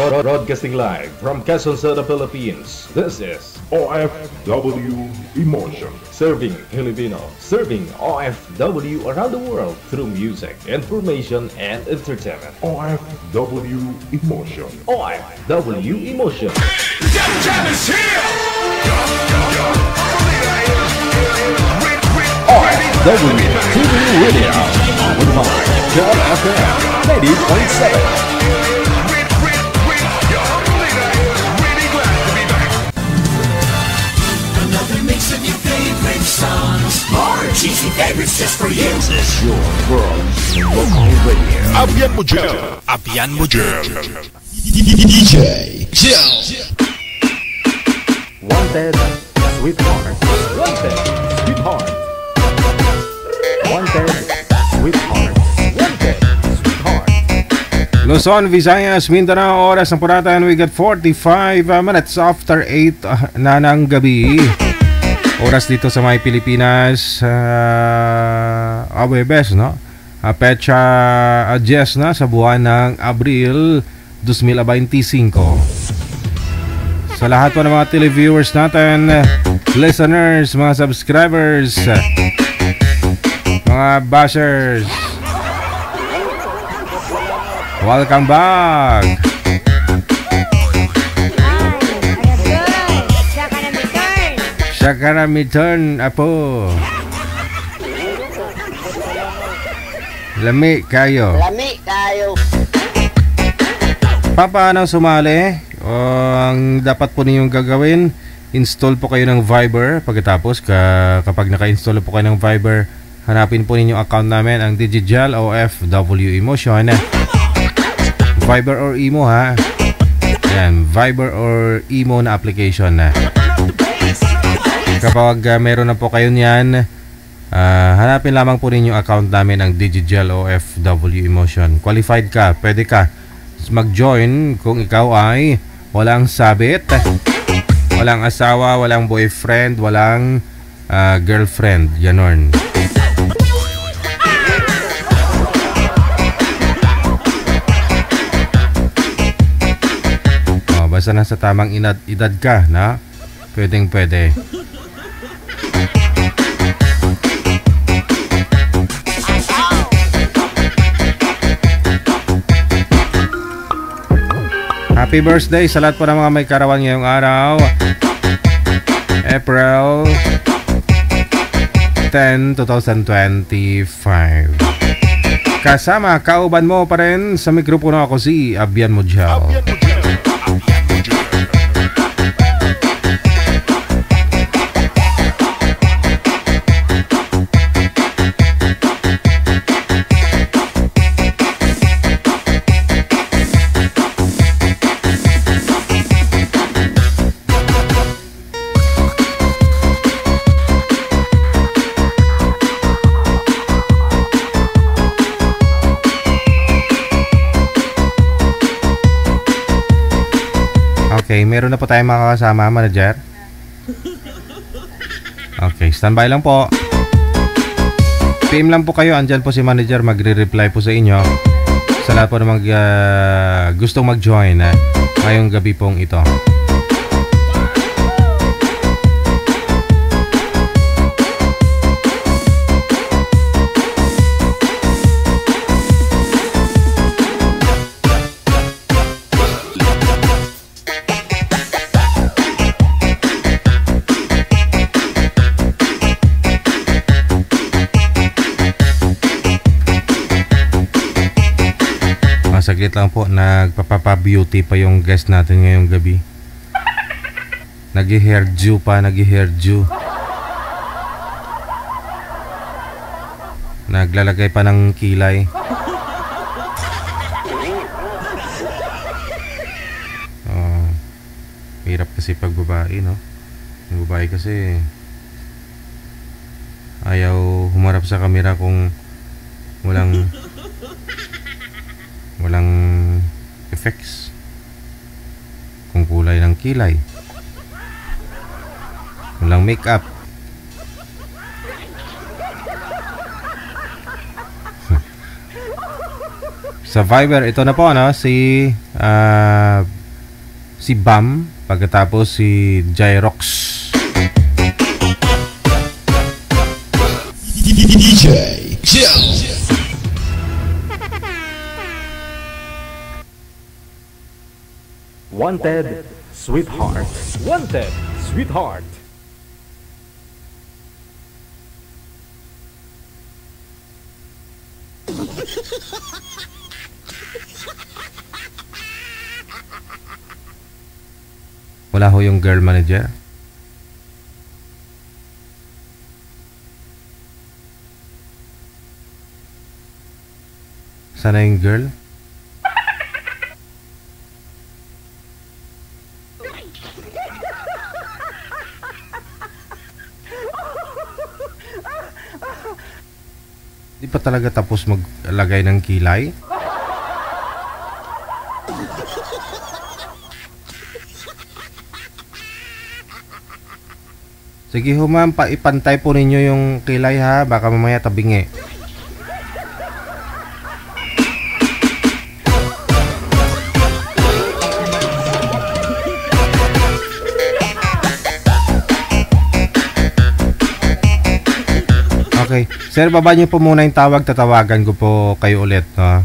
Broadcasting live from Quezon City, Philippines. This is OFW Emotion. Serving Filipino, serving OFW around the world through music, information, and entertainment. OFW Emotion. OFW Emotion. OFW TV Radio. With my John FM 90.7. More cheesy favorites just for you. This is your world local radio. Abyan mo dyan. Abyan mo dyan. DJ Jill. Wanted, sweetheart. Wanted, sweetheart. Wanted, sweetheart. Wanted, sweetheart. Luzon, Visayas, Mindanao, oras ng puratan. We got 45 minutes after 8 na ng gabi. Oras dito sa may Pilipinas, Webes, no? Pecha adjust na sa buwan ng Abril 2025. Sa lahat po ng mga televiewers natin, listeners, mga subscribers, mga bashers, welcome back! Siya ka na return, apo. Lami kayo. Lami kayo. Paano sumali? Ang dapat po ninyong gagawin, install po kayo ng Viber. Pagkatapos, kapag naka-install po kayo ng Viber, hanapin po ninyong account namin, ang Digital OFW Emotion. Viber or Imo, ha? Yan, Viber or Imo na application na. Kapag meron na po kayo niyan, hanapin lamang po ninyo account namin ang Digital OFW Emotion. Qualified ka, pwede ka mag-join kung ikaw ay walang sabit, walang asawa, walang boyfriend, walang girlfriend, ganon. Basta nasa tamang edad ka, na pwedeng pwede. Happy birthday sa lahat po ng mga may karawan ngayong araw. April 10, 2025. Kasama, kauban mo pa rin sa mikropono ako si Abyan Mujal. Okay, meron na po tayong makakasama, manager. Okay, standby lang po. PM lang po kayo, andyan po si manager, magre-reply po sa inyo. Sa lahat po na gustong mag-join ngayong gabi pong ito. Saglit lang po, nagpapapa-beauty pa yung guest natin ngayong gabi. Nag-hairdo pa, naglalagay pa ng kilay. Hirap kasi pag babae, no? Yung babae kasi ayaw humarap sa kamera kung walang effects, kung kulay ng kilay, walang makeup. Sa Viber, ito na po, ano, si Bam, pagkatapos si Gyrox. DJ Jel. Wanted, sweetheart. Wanted, sweetheart. Wala ho yung girl manager. Sana yung girl? Di pa talaga tapos maglagay ng kilay? Sige ho ma'am, ipantay po ninyo yung kilay ha, baka mamaya tabingi. Okay, sir, baba niyo po muna yung tawag, tatawagan ko po kayo ulit, no?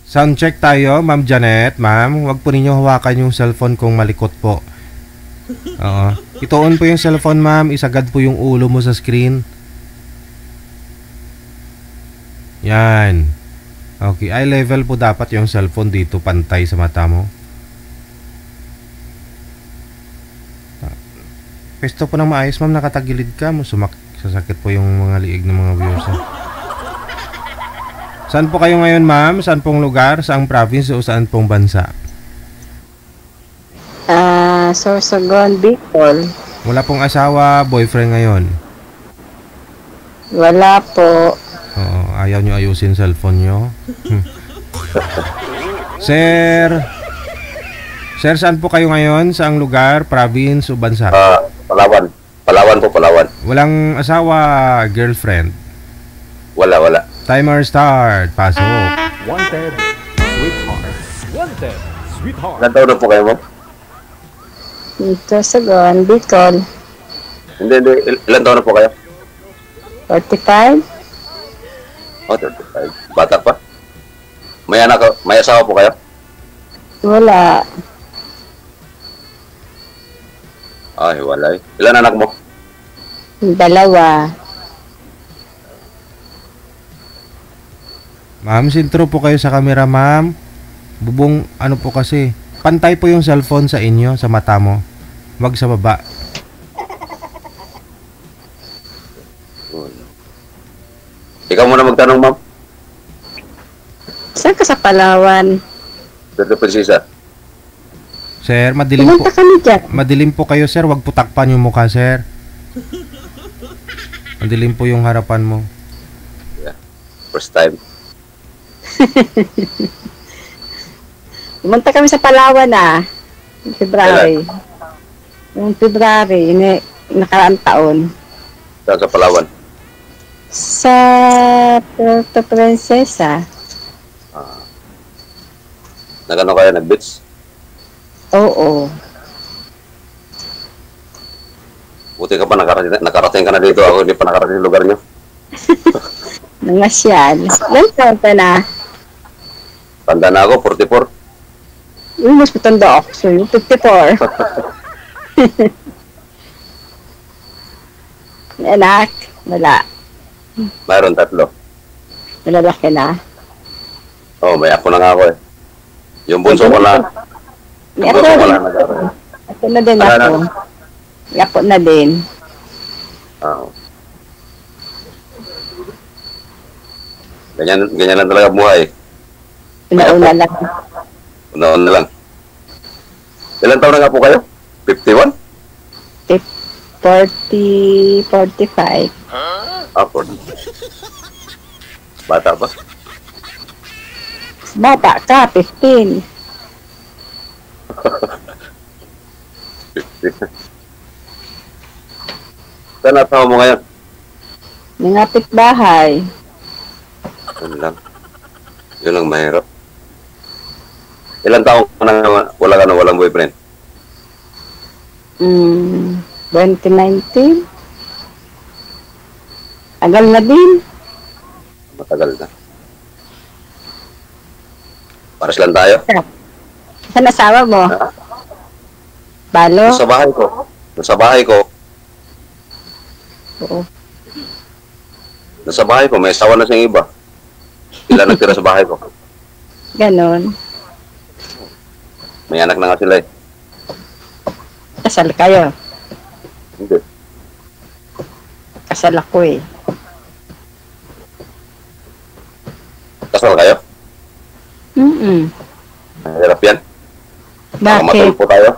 Soundcheck tayo, Ma'am Janet. Ma'am, wag po ninyo hawakan yung cellphone kung malikot po. Oo. Ituon po yung cellphone, ma'am. Isagad po yung ulo mo sa screen. Yan. Okay, eye level po dapat yung cellphone dito, pantay sa mata mo. Pesto po ng maayos, ma'am. Nakatagilid ka. Sasakit po yung mga liig ng mga viewers. Saan po kayo ngayon, ma'am? Saan pong lugar? Saang province o saan pong bansa? Sorsogon, Bicol. Wala pong asawa, boyfriend ngayon? Wala po. Oo, ayaw nyo ayusin cellphone nyo. Sir, saan po kayo ngayon? Saang lugar, province o bansa? Palawan. Palawan po, Palawan. Walang asawa, girlfriend? Wala. Timer start. Pasok. Wanted, sweetheart. Wanted, sweetheart. Ilan taon na po kayo, ma'am? Sorsogon, Bicol. Hindi. Ilan taon na po kayo? 45. Oh, 35. Bata pa? May anak, may asawa po kayo? Wala. Ay, wala. Ilan anak mo? 2. Ma'am, sintro po kayo sa camera, ma'am. Bubong, ano po kasi, pantay po yung cellphone sa inyo, sa mata mo. Wag sa baba. Ikaw muna magtanong, ma'am. Saan ka sa Palawan? Pero Prinsesa. Sir, madilim po. Pumunta kami dyan. Madilim po kayo, sir. Wag po takpan yung mukha, sir. Madilim po yung harapan mo. Yeah. First time. Pumunta kami sa Palawan February. Yung February, nakaraang taon. Saan sa Palawan? Sa Puerto Princesa. Nagano kayo, nag-beach? Oo. Buti ka pa nakarating ka na dito. Ako hindi pa nakarating yung lugar nyo. Nangasyal. Ilan taon ka na? Tanda na ako, 44. Mas matanda ako. So, yung 54. May anak? Wala. Mayroon 3. Malalaki na. Oh, may ako na nga ako eh. Yung bunso ko na. May Yung ako bunso ko na na nag-aaral. Ako na din Ano ako. May ako na din. Ganyan lang talaga buhay. Una-una lang. Una na lang. Ilan taon na nga po kayo? 51? 45. Ah, 40. Bata pa? Bata ka, 15. 50. Saan natawa mo ngayon? Nangapit bahay. Yun lang. Yun lang mahirap. Ilan taon ka na walang boyfriend? 2019. Tagal na din. Matagal na. Para silang tayo. Saan asawa mo? Ha? Balo? Sa bahay ko. Sa bahay ko. Oo. Nasa bahay ko. May asawa na siyang iba. Sila nagtira sa bahay ko. Ganon. May anak na nga sila eh. Kasal kayo. Hindi. Kasal ako eh. Kasal kayo? Mahirap yan. Baka Bakit? matulpo tayo.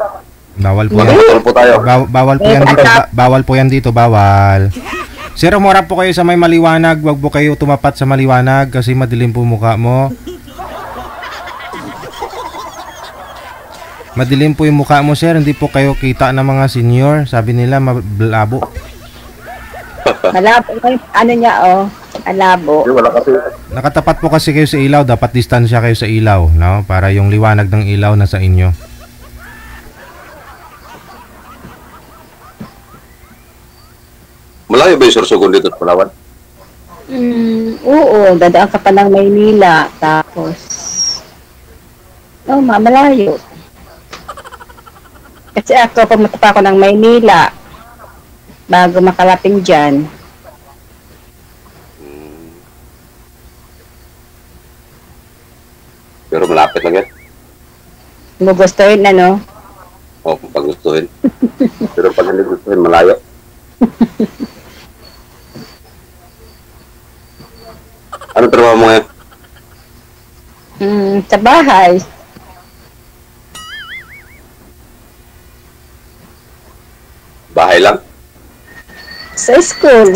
Bawal po Baka yan. matulpo tayo. Bawal po yan dito. Bawal po yan dito. Bawal. Sir, umurap po kayo sa may maliwanag. Huwag po kayo tumapat sa maliwanag kasi madilim po mukha mo. Madilim po yung mukha mo, sir. Hindi po kayo kita ng mga senior. Sabi nila, malabo. Malabo. Ano niya oh. Malabo. Wala kasi. Nakatapat po kasi kayo sa ilaw. Dapat distansya kayo sa ilaw, no? Para yung liwanag ng ilaw nasa inyo. Malayo ba yung Sorsogon dito sa Palawan? Oo. Dadaan ka pa ng Maynila. Tapos, malayo. Kasi ako, pumunta pa ako ng Maynila bago makalaping dyan. Pero malapit lang yan. Mo gustuhin, ano? O, kung pag gustuhin. Pero pag hindi gustuhin, malayo. Ano trabaho mo ngayon? Sa bahay. Bahay lang? Sa school.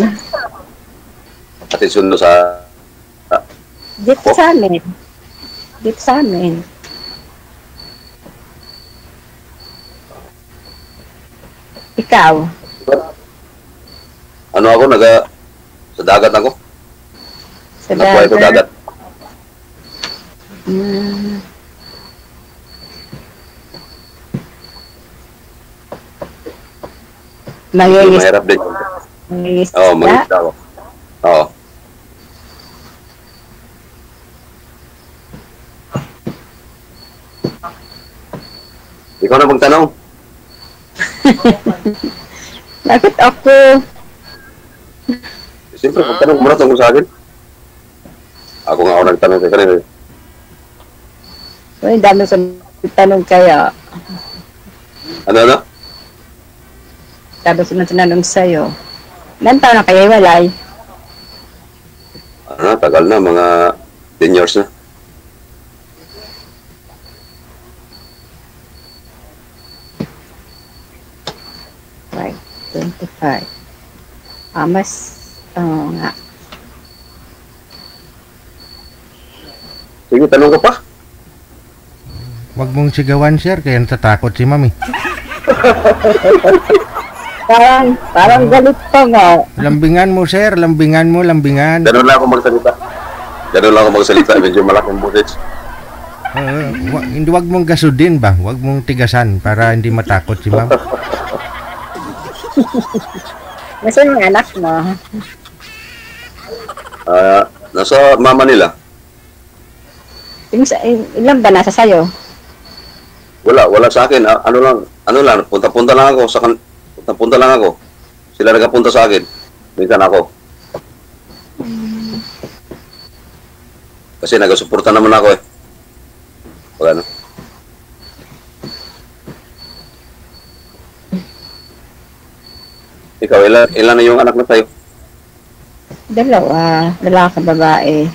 At isundo sa... Dito sa amin. Dito sa amin. Ikaw? Ano ako? Sa dagat ako. Sa Nagbuhay ko dagat. Mangingis. Mahirap din. Mangingis. Oo, mag-isda ako. Oo. Ikaw na magtanong. Bakit ako? Siyempre, magtanong mo na tungkol sa akin. Ako nga ako nagtanong sa kanila. Uy, dami ko tanong kaya. Ano? Dami ko na tinanong sa'yo. Ilan taon na kayo walay? Ano na, tagal na. Mga 10 years na. Right, 25. Mas, nga. Sige, tanong ka pa. Huwag mong sigawan, sir. Kaya natatakot si mami. Parang galit pa nga. Lambingan mo, sir. Lambingan mo, lambingan. Ganun lang ako magsalita. Medyo malaking butis. Hindi, wag mong gasudin ba? Huwag mong tigasan para hindi matakot si ma'am. Nasaan yung anak mo? Nasa mama nila. Ilan ba nasa sayo? Wala sa akin. Ano lang, punta-punta lang ako punta lang ako. Sila nagpunta sa akin. Minsan ako. Kasi nagasuporta naman ako eh. Pag ano. Ikaw, ilan na yung anak na tayo? Dalawa. Lalaki, babae.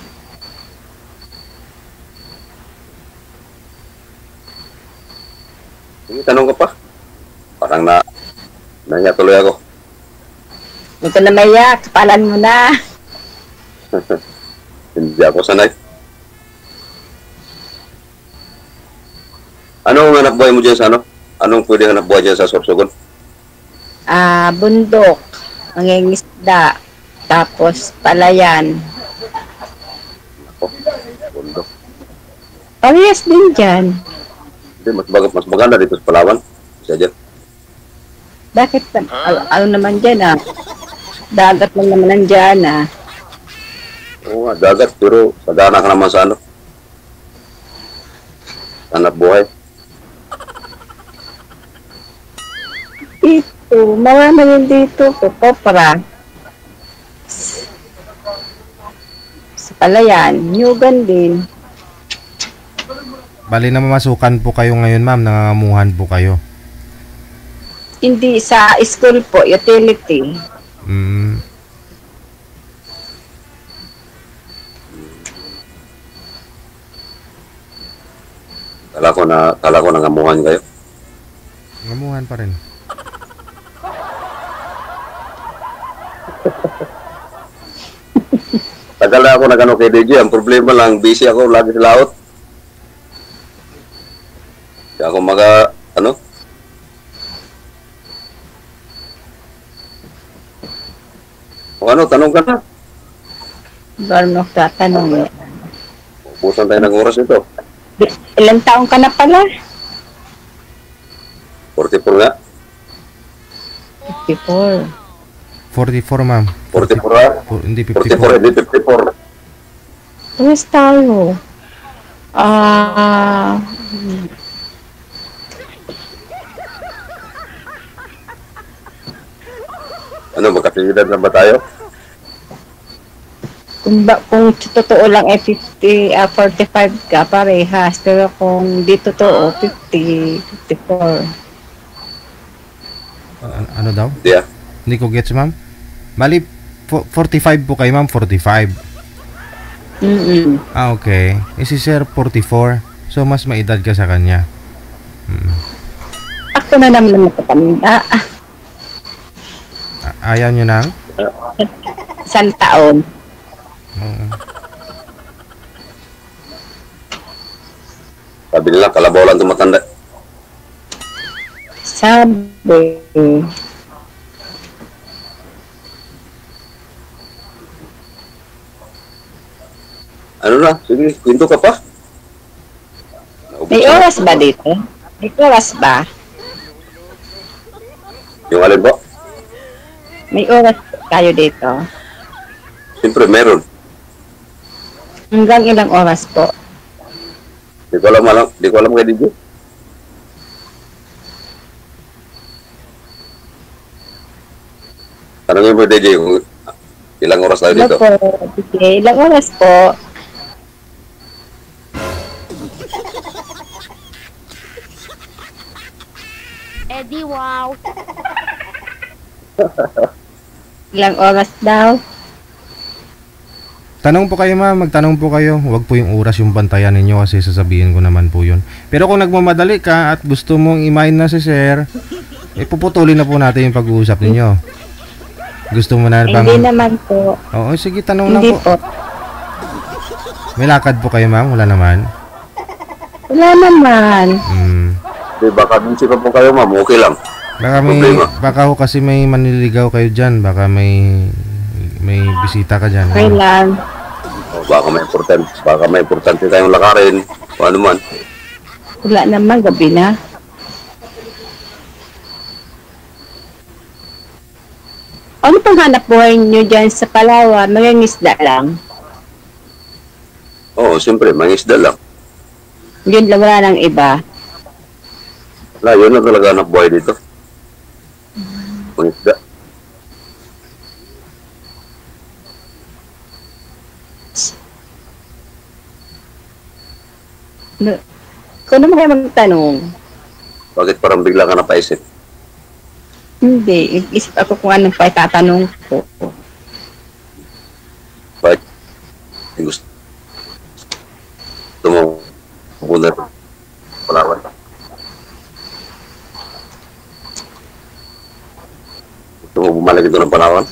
Sige, tanong ka pa. Parang nanya tuloy ako. Huwag ka na maya, kapalan mo na. Hindi ako sanay. Anong hanap buhay mo dyan sa ano? Anong pwede hanap buhay dyan sa Sorsogon? Bundok, mangingisda, tapos palayan. Ako, bundok. Parehas din dyan. Hindi, mas maganda dito sa Palawan. Isa dyan. Bakit? Ano naman dyan Dagat lang naman nandyan Oo nga, dagat. Pero sagana ka naman sa ano? Hanap buhay. Dito, marami rin dito. Popra. Sa palayan, Nyugan din. Bali na mamasukan po kayo ngayon, ma'am. Nangangamuhan po kayo. Hindi sa school po, utility. Mm. Kala ko nangamuhan kayo. Nangangamuhan pa rin. Tagal na ako nagano kay DJ. Ang problema lang, busy ako lagi sa laot. Kaya ako O ano, tanong ka na. Baru tatanong Ubusan tayo ng oras ito. Ilang taong ka na pala? 44 nga. 54. 44, ma'am. 44 nga. Hindi 44, 54. hindi 54. Tumas tayo. Ano, magkasilidad na ba tayo? Kung totoo lang 45 ka parehas, pero kung di totoo 50, 54. Ano daw? Hindi ah. Hindi ko gets, ma'am. Bali, 45 po kayo, ma'am. 45. Okay. Si Sir 44. So, mas maedad ka sa kanya. Ako na naman matapanda. Ayaw nyo nang? Isang taon. Sabi nila, kalabaw lang tumatanda. Sabi. Ano na? Sige, kwento ka pa. May oras ba dito? May oras ba? Yung alin po? May oras kayo dito? Siyempre, meron. Hanggang ilang oras po? Di ko alam kay DJ. Tanongin mo DJ kung ilang oras tayo dito. Po? Okay, ilang oras po? Eddie, wow. Ilang oras daw? Tanong po kayo, ma'am. Magtanong po kayo. Huwag po yung oras yung bantayan ninyo kasi sasabihin ko naman po yun. Pero kung nagmamadali ka at gusto mong i-mind na si Sir, puputulin na po natin yung pag-uusap ninyo. Gusto mo na bang... Hindi naman po. Oo, sige, tanong lang Hindi po. po. May lakad po kayo, ma'am? Wala naman? Wala naman. Di, baka busy pa po kayo, ma'am. Okay lang. Baka ho kasi may manliligaw kayo dyan. Baka may bisita ka dyan. Okay lang. O, baka may importante tayong lakarin. O ano man. Wala naman, gabi na. Ano pang hanap buhay nyo dyan sa Palawan? Mangingisda lang. Oo, siyempre, mangisda lang. Yun lang, wala nang iba. Wala, yun na talaga hanap buhay dito. Mangisda. Kung naman kayo magtanong, Bakit parang bigla ka napaisip? hindi, isip ako kung anong pa itatanong ko. Bakit? Gusto mo pupunta sa Palawan? bumalik ito ng panahon?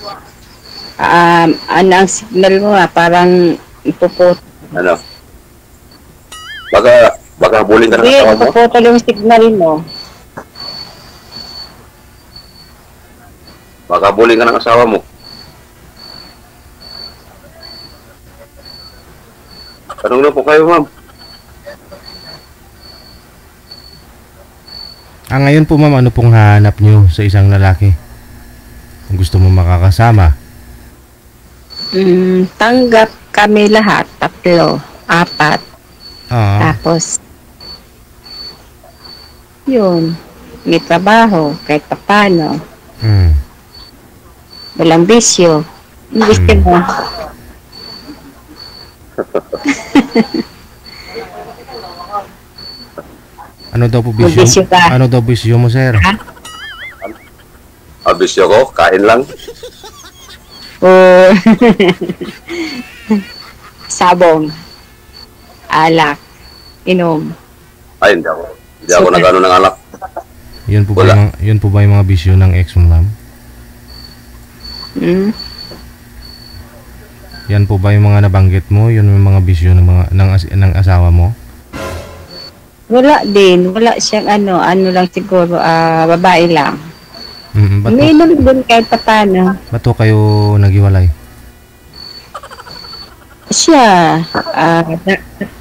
Ano ang signal mo parang ipuput. Ano? Baka habulin ka ng Hindi, asawa mo? ipuputol yung signal mo. Baka habulin ka ng asawa mo? Tanong na po kayo, ma'am. Ngayon po ma'am, ano pong hahanap nyo sa isang lalaki? Kung gusto mo makakasama. Tanggap kami lahat, 3, 4. Tapos, yun, may trabaho, kahit paano. Walang bisyo. Yung bisyo mo. Ano daw po bisyo? Bisyo ka. Ano daw bisyo mo, sir? Bisyo ko, kain lang. Sabong. Alak. Inom. Ay, hindi ako nagano ng alak. Yun po ba yung mga bisyo ng ex mo, ma'am? Yan po ba yung mga nabanggit mo? Yun yung mga bisyo ng asawa mo? Wala din. Wala siyang ano lang siguro, babae lang. Umiinom din kahit paano. Ba't po kayo naghiwalay? Siya,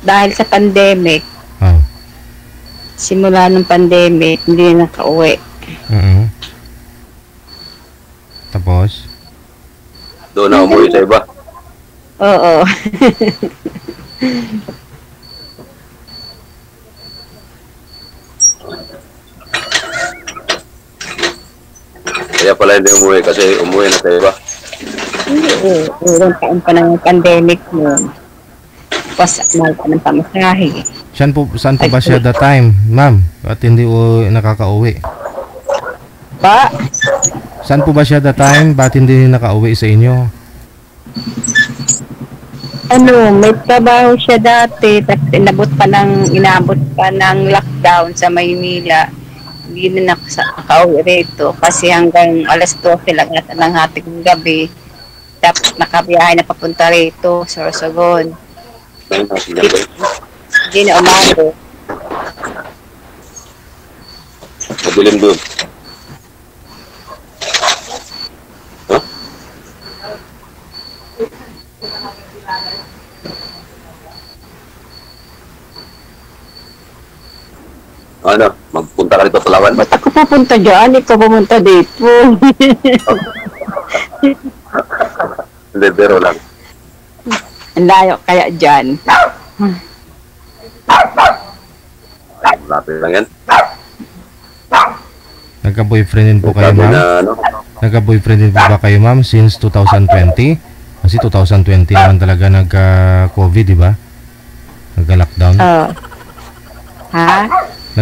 dahil sa pandemic, simula ng pandemic, hindi na nakauwi. Tapos? Doon na umuwi sa iba. Oo. Kaya pala hindi umuwi kasi umuwi na sa iba. Ilang taon pa ng pandemic noon. Tapos, mahal pa ng pamasahe. Saan po ba siya that time, ma'am? At hindi nakakauwi? Pa? Saan po ba siya that time? Ba't hindi nakauwi sa inyo? May trabaho siya dati. Tapos inaabot pa ng lockdown sa Maynila. Hindi na nakauwi rito. Kasi hanggang alas 12 lang ng hating gabi. Tapos nakabiyahe na papunta rito, Sorsogon. Hindi na umano. Madilim doon. Huh? Ano? Magpunta ka dito Palawan? Ba't ako pupunta dyan? Ikaw pumunta dito. Hindi, biro lang. Ang layo kaya dyan. Lapit lang yan. Nagka-boyfriend din po kayo, Sabi ma'am? na, Nagka-boyfriend din po ba kayo, ma'am, since 2020? Kasi 2020 naman talaga nagka-COVID, di ba? Nagka-lockdown. Ha?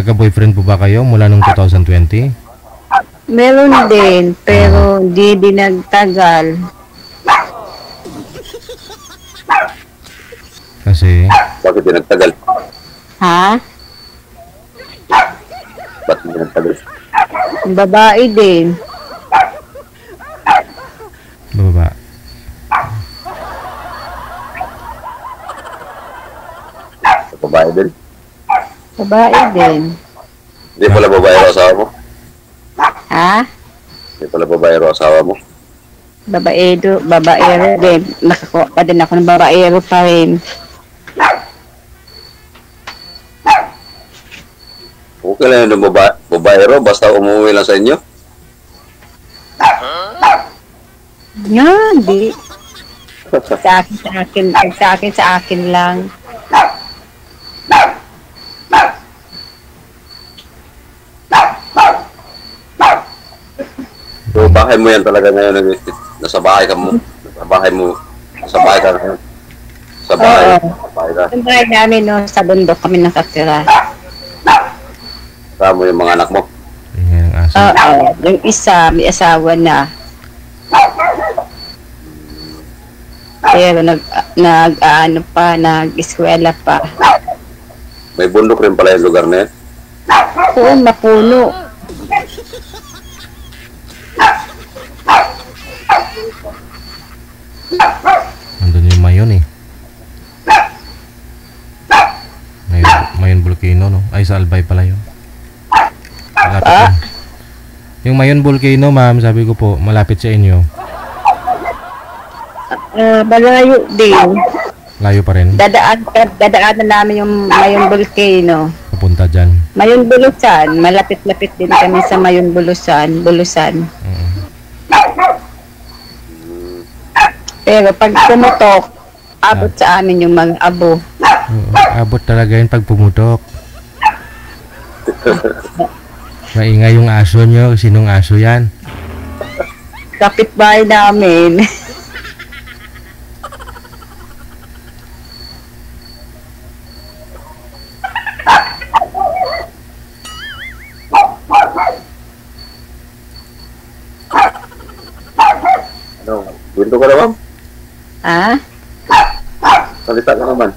Nagka-boyfriend po ba kayo mula nung 2020? Meron din, pero hindi din nagtagal. Kasi, bakit di nagtagal? Ha? Ba't di nagtagal? Babae din. bababa. Babae din? Babae din. Hindi pala babae ro asawa mo? Ha? Hindi pala babae ro asawa mo? Babaero din. Nakakuha pa din ako ng babaero pa rin. Okay lang yung babae ro, basta umuwi lang sa inyo? Nga, di. Sa akin lang. So, bahay mo yan talaga ngayon, nasa bahay ka mo, nasa bahay mo, nasa bahay ka ngayon. Sa bahay, sa bahay ka. Ang bahay namin, no, sa bundok kami nakatira. Kasama yung mga anak mo. Ayan ang aso. Yung isa, may asawa na. Pero nag-eskwela pa. May bundok rin pala yung lugar na yan. Oo, mapuno. Nandun yung Mayon eh. Mayon Volcano, no? Ay, sa Albay pala yun. Malapit yun. Yung Mayon Volcano, ma'am, sabi ko po, malapit sa inyo. Malayo din. Layo pa rin. Dadaanan namin yung Mayon Volcano. Papunta dyan. Mayon Bulusan, malapit-lapit din kami sa Mayon Bulusan. Pero pag pumutok, abot sa amin yung mga abo. Abot talaga yun pag pumutok. Maingay yung aso nyo. Sinong aso yan? Kapitbahay namin. Winto ka na, ma'am? Ha? Salita ka naman.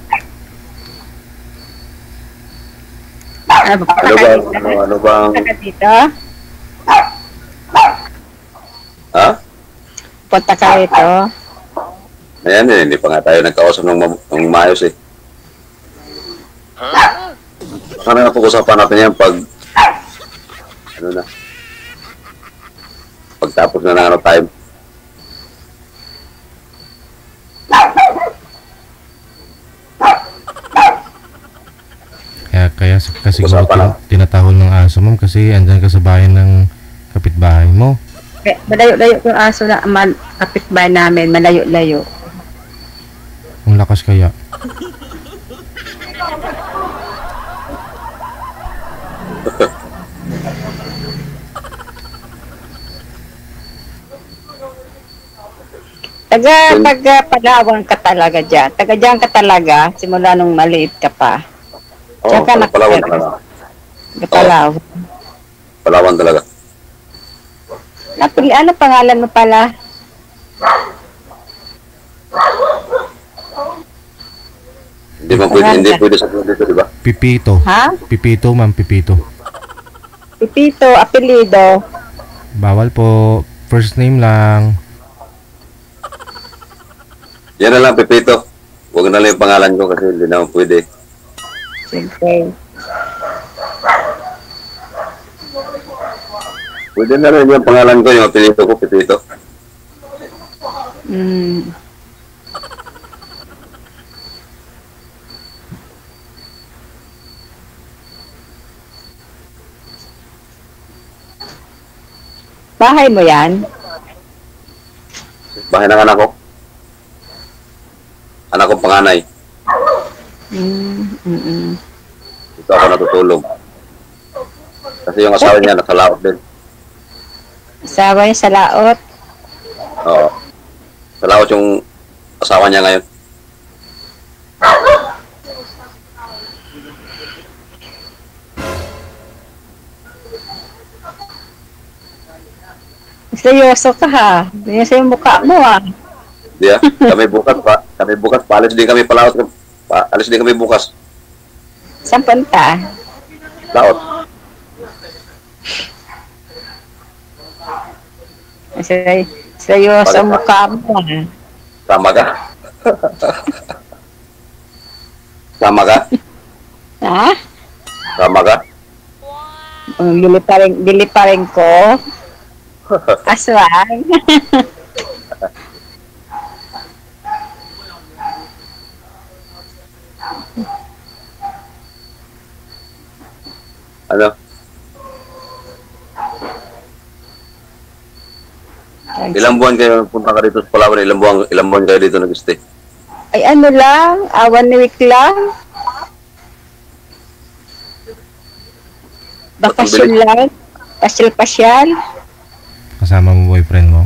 Ano bang... Punta ka dito? Ha? Punta ka rito? Ayan hindi pa nga tayo nagkausap ng maayos eh. Sana na pag-usapan natin yan pag... Ano na? Pagtapos na ng ano time. Kasi siguro tinatahol ng aso, ma'am, kasi andyan ka sa bayan ng kapitbahay mo. Malayo-layo yung aso na kapitbahay namin, malayo-layo. Ang lakas kaya. Taga Palawan ka talaga dyan. Taga dyan ka talaga, simula nung maliit ka pa. Oo, Palawan talaga. Palawan. Palawan talaga. Ano pangalan mo pala? Hindi pwede sa dito, di ba? Pipito. Ha? Pipito, ma'am, Pipito. Pipito, apelido. Bawal po. First name lang. Yan na lang, Pepito. Huwag na lang yung pangalan ko kasi hindi naman pwede. Sige. Pwede na rin yung pangalan ko, yung apelyido ko, Pepito. Bahay mo yan? Bahay ng anak ko. Anak kong panganay. Dito ako natutulog. Kasi yung asawa niya nasa laot din. Asawa niya sa laot? Oo. Sa laot yung asawa niya ngayon. Seryoso ka ha? Ganyan sa yung mukha mo ha? Di ah. Kami bukas pa. Alis din kami palaot. Alis din kami bukas. Saan punta? Laot. Seryoso ang mukha mo ha? Sama ka. Sama ka? Ha? Sama ka? Diliparin ko. Aswang. Ano? Ilang buwan kayo punta ka dito sa Palawan? Ilang buwan kayo dito nag-stay? Ay ano lang, 1 week lang. Bakasyon lang. Pasyal-pasyal. Kasama mo boyfriend mo?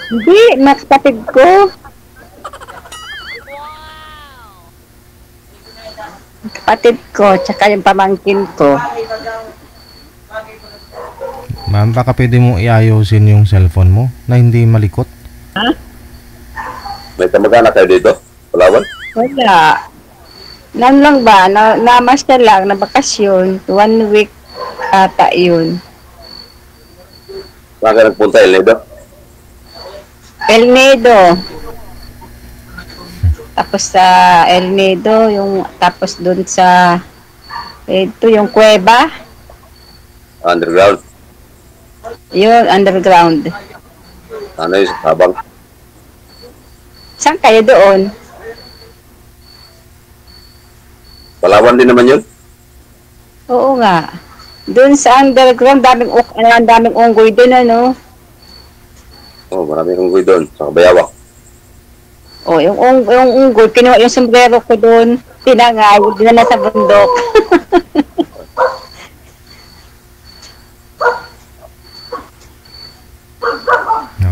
Hindi, nakapatid ko. Kapatid ko, tsaka yung pamangkin ko. Ma'am, baka pwede mo iayusin yung cellphone mo na hindi malikot. Ha? May kamag-anak kayo dito? Palawan? Wala. Nan lang ba? Namas na lang, na bakasyon. 1 week ata yun. Saan ka nagpunta, El Nido? El Nido. Tapos sa El Nido, yung tapos dun sa ito yung kuweba, Underground. yun underground. Ano yung sa Tabang? Saan kayo doon? Palawan din naman yun. Oo nga. Doon sa underground, daming unggoy doon, ano? Oh, maraming unggoy doon sa Kabayawak. O, yung unggoy, kinuha yung sombrero ko doon, tinangay, dinala sa bundok.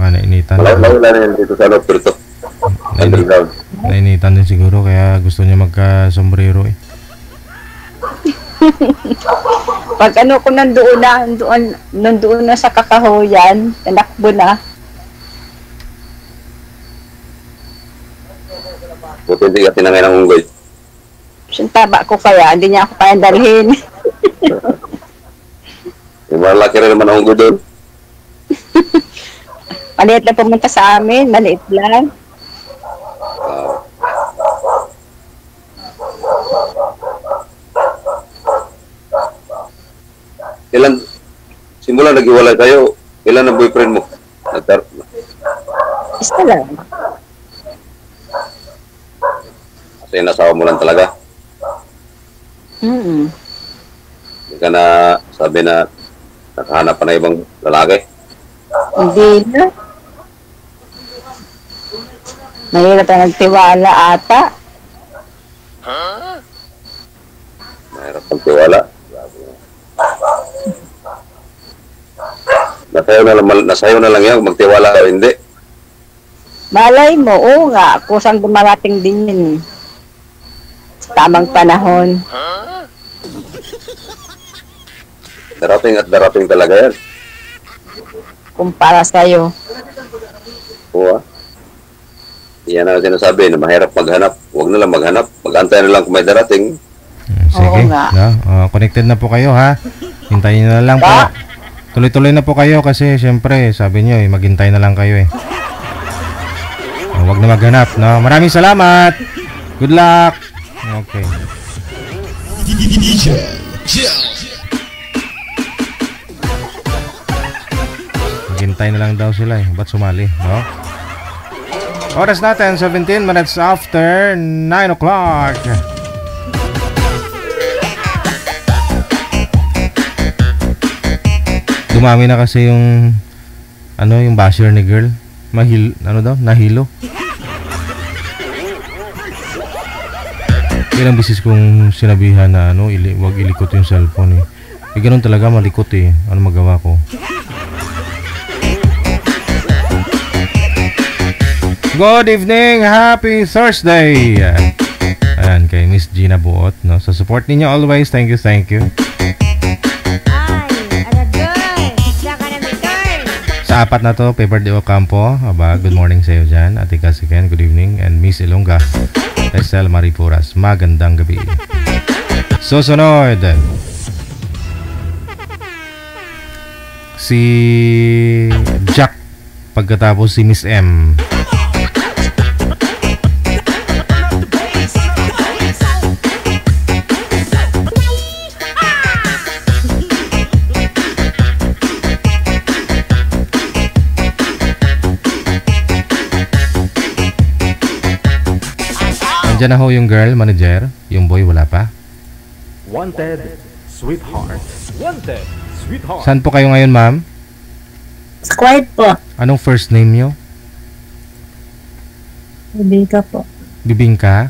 Nainitan. Malayo na rin dito sa Lord Pirito. Underground. Nainitan din siguro kaya gusto niya magka-sombrero eh. Pag ano ko nandoon na sa kakahoyan, tanakbo na. Buti hindi ka tinangay ng unggoy. Yung taba ko kaya, hindi niya ako kaya dalhin. Yung malaki rin naman ang unggoy doon. Maliit lang pumunta sa amin, maliit lang. Ilan, simula nag-iwalay kayo, ilan ang boyfriend mo? Isa lang. Kasi nasawa mo lang talaga. Hindi ka na sabi na nakahanap pa na ibang lalaki. Hindi na. Mahirap na nagtiwala ata. Mahirap ang tiwala. Nasayo na lang yan, magtiwala ka hindi. Malay mo, oo nga, kusang dumarating din yun. Sa tamang panahon. Darating at darating talaga yan. Kumpara sa'yo. Oo ah. Yan ang sinasabi na mahirap maghanap. Huwag na lang maghanap. Mag-antay na lang kung may darating. Sige. Oo nga. No? Connected na po kayo ha. Hintayin nyo na lang po. Tuloy-tuloy na po kayo kasi syempre sabi nyo maghintay na lang kayo eh. Huwag na maghanap. No? Maraming salamat. Good luck. Okay. DJ Jel. Maghintay na lang daw sila eh. Ba't sumali? No? Oras natin 17 minutes after 9 o'clock. Dumami na kasi yung yung basher ni girl. Nahilo. Ilang beses kong sinabihan na wag ilikot yung cellphone eh. Ganun talaga malikot eh. Ano magawa ko? Good evening, happy Thursday. Ayan kay Miss Gina Buot, no. Sa support ninyo always, thank you. Sa apat na to, Paper de Ocampo, good morning sa iyo dyan. Ate Kasiken, good evening. And Miss Ilongga, Estel Maripuras, magandang gabi. Susunod, si Jack, pagkatapos si Miss M. Diyan na ho yung girl, manager. Yung boy, wala pa. Wanted, sweetheart. Wanted, sweetheart. Saan po kayo ngayon, ma'am? Sa quiet po. Anong first name nyo? Rebecca po. Bibingka?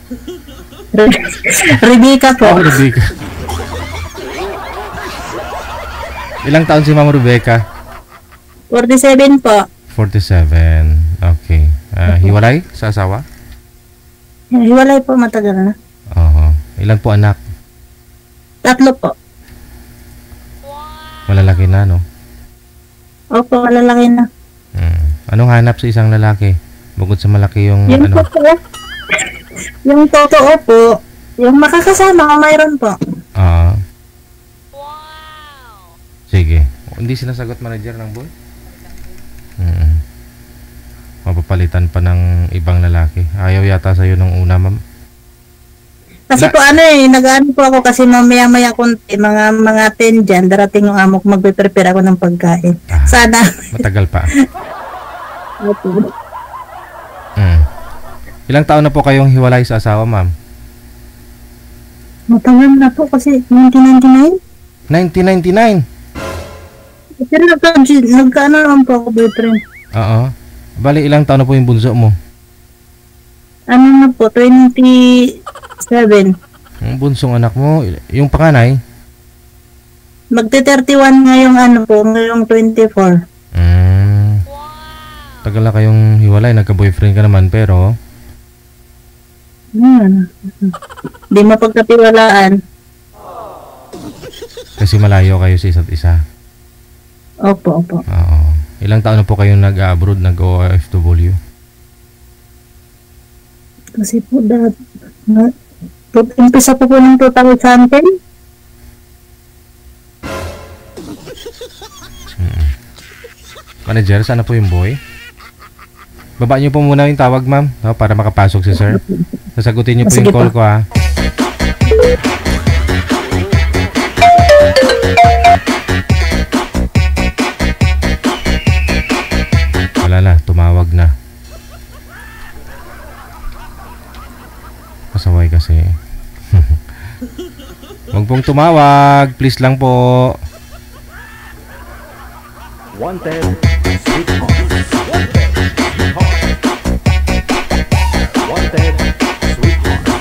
Rebecca po. Oh, Rebecca. Ilang taon si Ma'am Rebecca? 47 po. 47. Okay. Hiwalay sa asawa? Hiwalay po, matagal na. Oo. Ilan po anak? 3 po. Malalaki na, no? Opo, malalaki na. Anong hanap sa isang lalaki? Bukod sa malaki yung Yung totoo. Yung totoo po. Yung makakasama kung mayroon po. Sige. Hindi sinasagot manager ng boy? palitan pa ng ibang lalaki. Ayaw yata sa'yo nung una, ma'am. Kasi po nag-ano po ako kasi mamaya-maya konti, mga 10 dyan, darating yung amo ko, magpe-prepare ako ng pagkain. Sana. Matagal pa. Okay. Ilang taon na po kayong hiwalay sa asawa, ma'am? Matagal na po kasi 1999. 1999? Pero nagkaano naman po ako boyfriend. Oo. Bali, ilang taon na po yung bunso mo? Ano na po, 27. Yung bunsong anak mo, yung panganay? Magte-31 ngayong ngayong 24. Tagal na kayong hiwalay, nagka-boyfriend ka naman, pero Di mapagkatiwalaan. kasi malayo kayo sa isa't isa. Opo. Oo. Ilang taon na po kayong nag-abroad, nag-OFW? Kasi po umpisa po ng 2010. Manager, sana po yung boy? Baba niyo po muna yung tawag, ma'am, no, para makapasok si sir. Sasagutin niyo po yung call ko, ha. Wala na, tumawag na. Pasaway kasi. Huwag pong tumawag, please lang po. Wanted, sweetheart. Wanted, sweetheart. Wanted, sweetheart.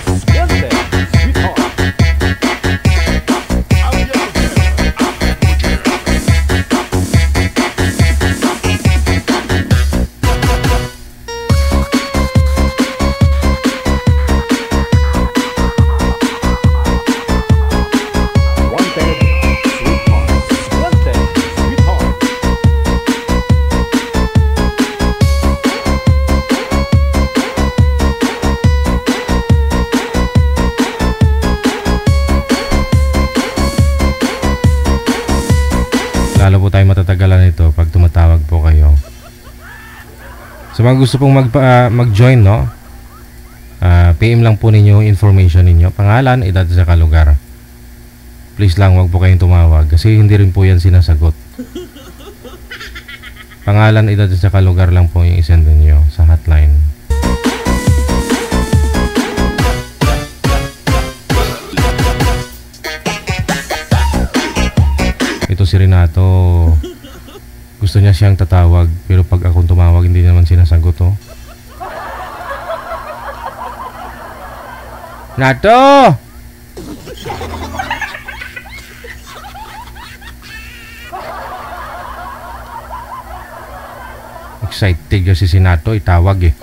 Lalo po tayo matatagalan ito pag tumatawag po kayo. Sa mga gusto pong mag-join, no? PM lang po ninyo information ninyo, pangalan, edad, sa lugar. Please lang, wag po kayong tumawag kasi hindi rin po yan sinasagot. Pangalan, edad, sa lugar lang po yung isend ninyo sa hotline. Ito si Renato, gusto niya siyang tatawag, pero pag akong tumawag hindi naman sinasagot, oh. Renato! Excited kasi si Nato, itawag eh.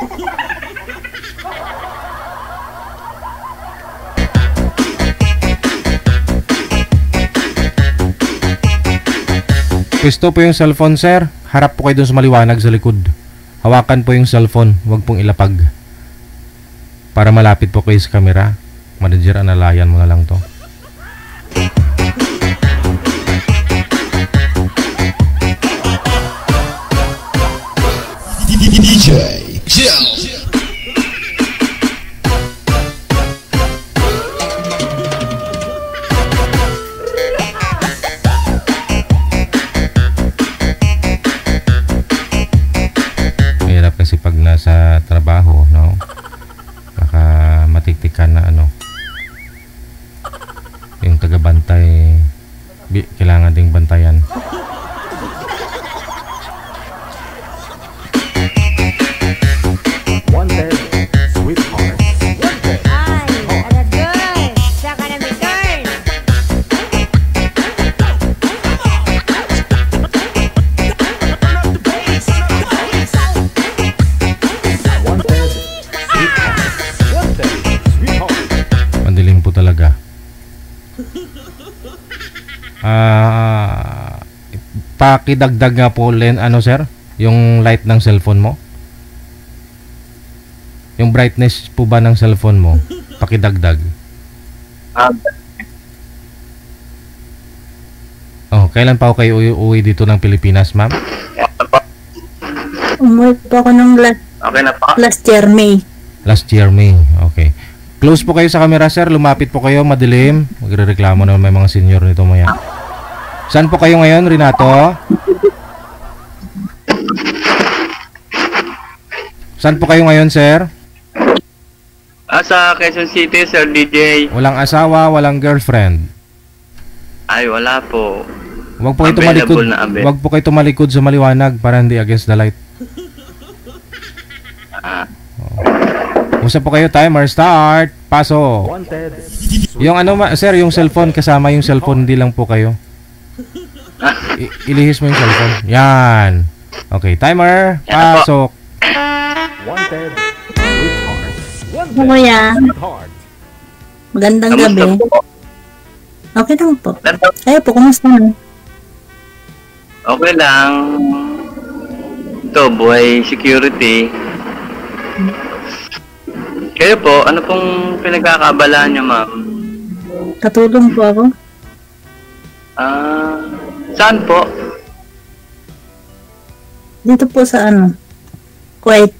Pwesto po yung cellphone, sir. Harap po kayo dun sa maliwanag sa likod. Hawakan po yung cellphone, huwag pong ilapag. Para malapit po kayo sa camera. Manager, analayan mo na lang to. DJ Jel. Mahirap kasi pag nasa trabaho, no? Baka matiktikan na ano. Yung taga-bantay, kailangan ding bantayan. Wanted, sweetheart. Wanted. Ay, Aragoy! Saka na may turn! Wanted, sweetheart. Wanted, sweetheart. Mandilim po talaga. Pakidagdag nga po, ano sir? Yung light ng cellphone mo? Yung brightness po ba ng cellphone mo? Pakidagdag. Oh, kailan pa ako kayo uwi dito ng Pilipinas, ma'am? Umuwi po ako ng Okay na po. Last year, May. Last year, May. Okay. Close po kayo sa camera, sir. Lumapit po kayo, madilim. Magre-reklamo na may mga senior nito maya. Saan po kayo ngayon, Renato? Saan po kayo ngayon, sir? Sa Quezon City, Sir DJ. Walang asawa, walang girlfriend. Ay, wala po. Huwag po kayo tumalikod. Available na available. Huwag po kayo tumalikod sa maliwanag para hindi against the light. Usap po kayo, timer, start, paso. Yung ano, sir, yung cellphone, kasama yung cellphone, hindi lang po kayo. Ilihis mo yung cellphone. Yan. Okay, timer, pasok. Wanted. Kuya. Magandang gabi. Okay lang po. Kayo po, kumusta na? Okay lang. Ito, buhay security. Kayo po, ano pong pinagkakabalaan niyo, ma'am? Katulong po ako. Saan po? Dito po sa Kuwait.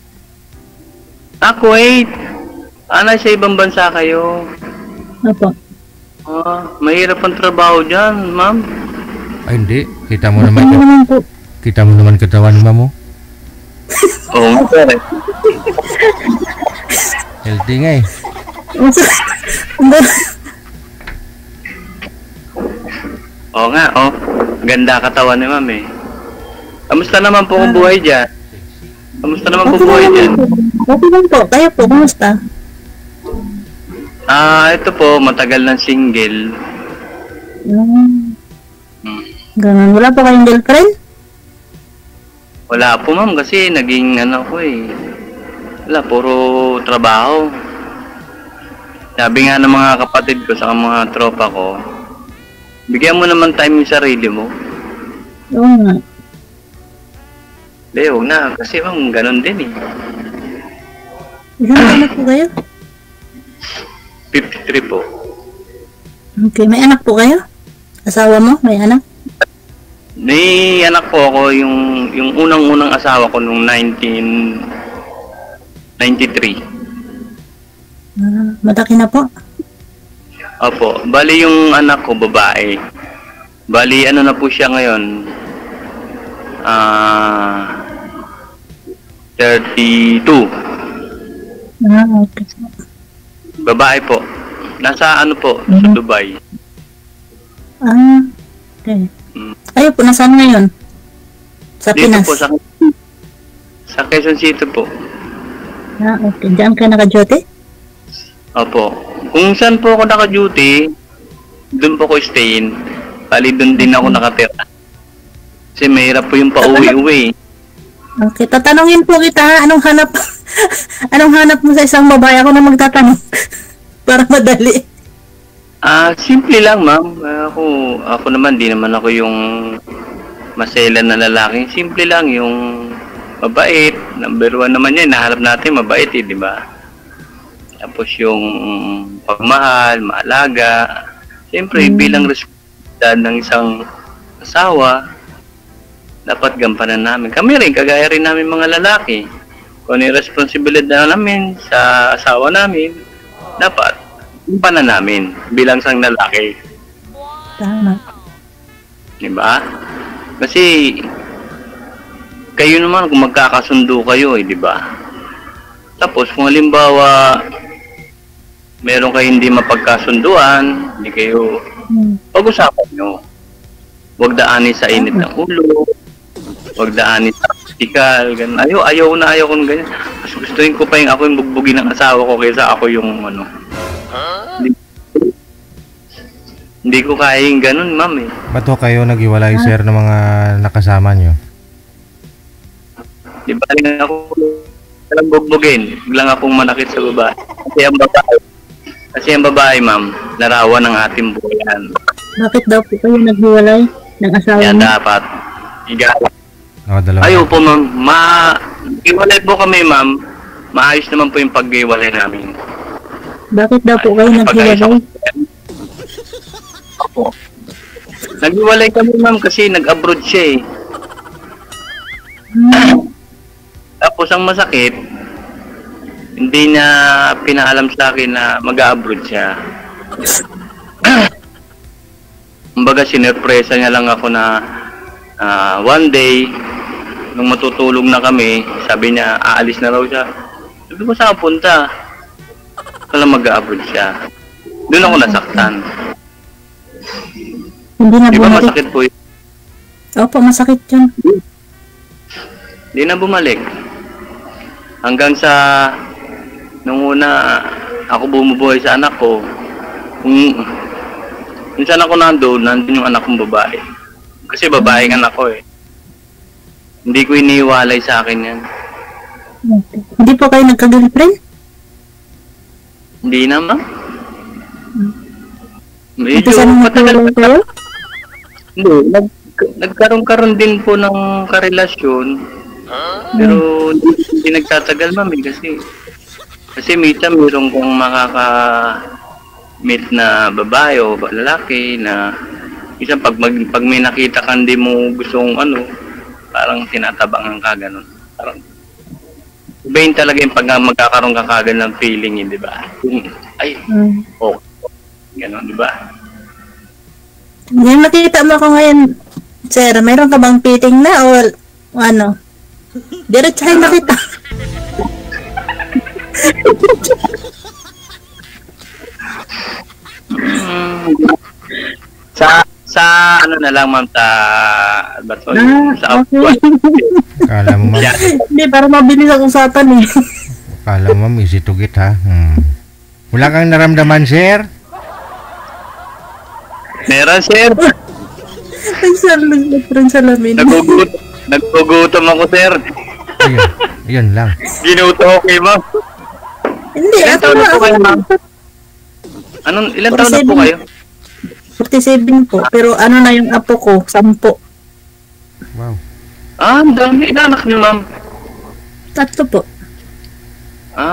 Kuwait. Nasa ibang bansa kayo. Opo. Mahirap ang trabaho dyan, ma'am. Ay, hindi. Kita mo naman katawan ni ma'am mo. Oo, sir. Healthy nga eh. Oo nga, ganda katawan ni ma'am eh. Kamusta naman po kung buhay dyan? Kamusta naman po buhay dyan? Okay lang po. Kayo po, kumusta? Ito po, matagal ng single. Ganun. Wala pa kayong girlfriend? Wala po, ma'am, kasi naging wala, puro trabaho. Sabi nga ng mga kapatid ko sa mga tropa ko, bigyan mo naman time yung sarili mo. Oo nga. Hindi, huwag na. Kasi ma'am, ganun din eh. Ilang anak po kayo? 53 po. Okay, may anak po kayo? Asawa mo? May anak? May anak po ako, yung unang-unang asawa ko nung 1993. Malaki na po? Opo. Bali yung anak ko, babae. Bali, ano na po siya ngayon? 32. Okay. Babae po. Nasa po? Sa Dubai. Okay. Kayo po, nasaan ngayon? Sa Dito Pinas? po, sa Quezon City po. Okay. Diyan ka naka-duty? Opo. Kung saan po ako naka-duty, doon po ko stayin. Bali, doon din ako nakatira. Kasi mahirap po yung pauwi-uwi. Okay. Tatanungin po kita, ha? Anong hanap mo sa isang babae? Ako na magtatanong. Para madali. Simple lang, ma'am. Ako naman, di naman ako yung maselan na lalaki. Simple lang, yung mabait. Number 1 naman yan. Nahanap natin mabait, di ba? Tapos yung pagmahal, maalaga. Siyempre, bilang responsibilidad ng isang asawa, dapat gampanan namin. Kami rin, kagaya rin namin mga lalaki. Kung ano yung responsibilidad namin sa asawa namin, dapat gampanan namin bilang isang lalaki. Tama. Diba? Kasi kayo naman kung magkakasundo kayo diba? Tapos kung halimbawa meron kayo hindi mapagkasunduan, hindi kayo pag-usapan nyo. Huwag daanin sa init ng ulo, huwag daanin sa physical, ganun. Ayaw ko ng ganyan. Mas gustuin ko pa yung ako yung bugbugin ng asawa ko kaysa ako yung Hindi ko kaya yung ganun, ma'am eh. Ba't ho kayo nag-iwalay, sir, ng mga nakasama nyo? Di ba rin ako lang bugbugin, biglang akong manakit sa babae. Kasi ang babae, ma'am, larawan ng ating buhayan. Bakit daw po kayo naghiwalay ng asawa Kaya mo? dapat igawa. Dalawa. Ayaw po, ma'am. Iwalay po kami, ma'am. Maayos naman po yung pag-iwalay namin. Bakit daw po kayo naghiwalay? Opo. Naghiwalay kami, ma'am, kasi nag-abroad siya eh. Tapos ang masakit, hindi niya pinaalam sa akin na mag-abroad siya. Kumbaga, sinurpresa niya lang ako na one day, nung matutulog na kami, sabi niya, aalis na raw siya. Sabi ko, saan punta? Kala mag-abroad siya. Doon ako nasaktan. Hindi na Di ba bumalik. masakit po yun? Opo, masakit yun. Hindi na bumalik. Hanggang sa nung una ako bumubuhay sa anak ko. Minsan ako nandun yung anak kong babae. Kasi babae ang anak ko eh. Hindi ko iniwalay sa akin yan. Hindi po kayo nagka-girlfriend? Hindi naman. Umpisa Medyo nang matagal nagkaroon kayo? Hindi, nagkaroon din po ng karelasyon. Pero hindi nagtatagal, ma'am, eh, kasi minsan mayroon kong makaka-meet na babae o lalaki na minsan pag may nakita ka hindi mo gustong parang tinatabangan ka ganun. Parang iba yun talaga yung pag magkakaroon ka kagad ng feeling, di ba? Ay, okay. Ganun, di ba? Yung nakita mo ko ngayon, sir, mayroon ka bang fitting na o ano? Diretsahin na kita. Sa ano na lang, ma'am, sa Okay. Kala mo, ma'am. Hindi, para mabilis ang usapan eh. Kala mo, ma'am, easy to get, ha? Wala kang naramdaman, sir? Meron, sir. Ay, sir, nagpapran sa lamin. Nagugutom ako, sir. Yun lang. Ginuto ko kay ma'am. Hindi, Ilan ako taon na na. po kayo, ma'am? Ilan taon na po kayo? 47 po, pero ano na yung apo ko, 10. Wow. Ang dami. Ilan anak niyo, ma'am? 3 po. 3.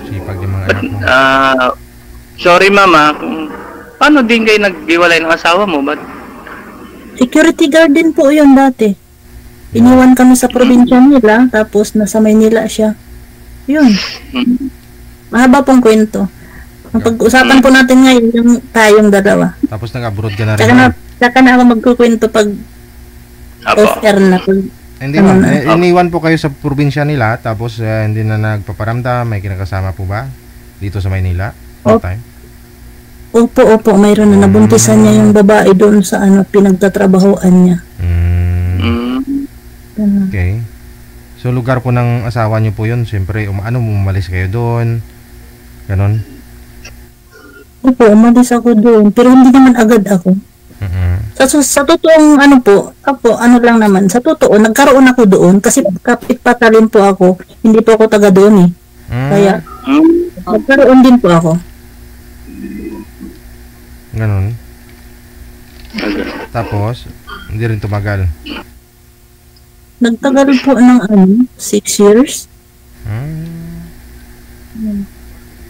Sipag yung mga anak mo. Sorry, mama. Paano din kayo nag-iwalay ng asawa mo? Ba't? Security guard din po yun dati. Iniwan kami sa probinsya nila, tapos nasa Maynila siya. Yun. Mahaba pong kwento. Ang pag-usapan po natin ngayon, yung tayong dalawa. Tapos nag-abroad ka na rin. Saka na ako magkukwento pag off-air na. Hindi, ma'am. Iniwan po kayo sa probinsya nila, tapos hindi na nagpaparamdam, may kinakasama po ba? Dito sa Maynila? No time? Opo, mayroon na. Nabuntisan niya yung babae doon sa pinagtatrabahoan niya. Okay. So, lugar po ng asawa niyo po yun, siyempre, umalis kayo doon, ganon? Opo, umalis ako doon, pero hindi naman agad ako. Sa totoong lang naman, sa totoo, nagkaroon ako doon, kasi kapit patalin po ako, hindi po ako taga doon eh. Kaya, nagkaroon din po ako. Ganon. Tapos, hindi rin tumagal. Nagtagal po ng 6 years.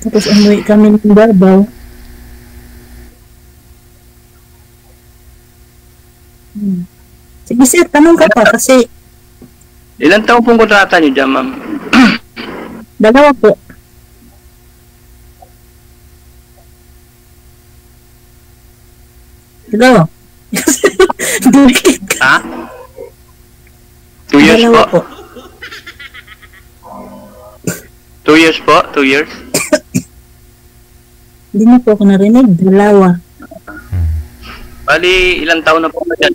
Tapos umuwi kami ng Davao. Sige sir, tanong ka pa kasi Ilan taon pong kontrata niyo dyan, ma'am? 2 po. Dalawa. Ha? 2 years Dalawa po? 2 years po? 2 years? Hindi na po ako narinig. 2. Bali, ilang taon na po kayo dyan?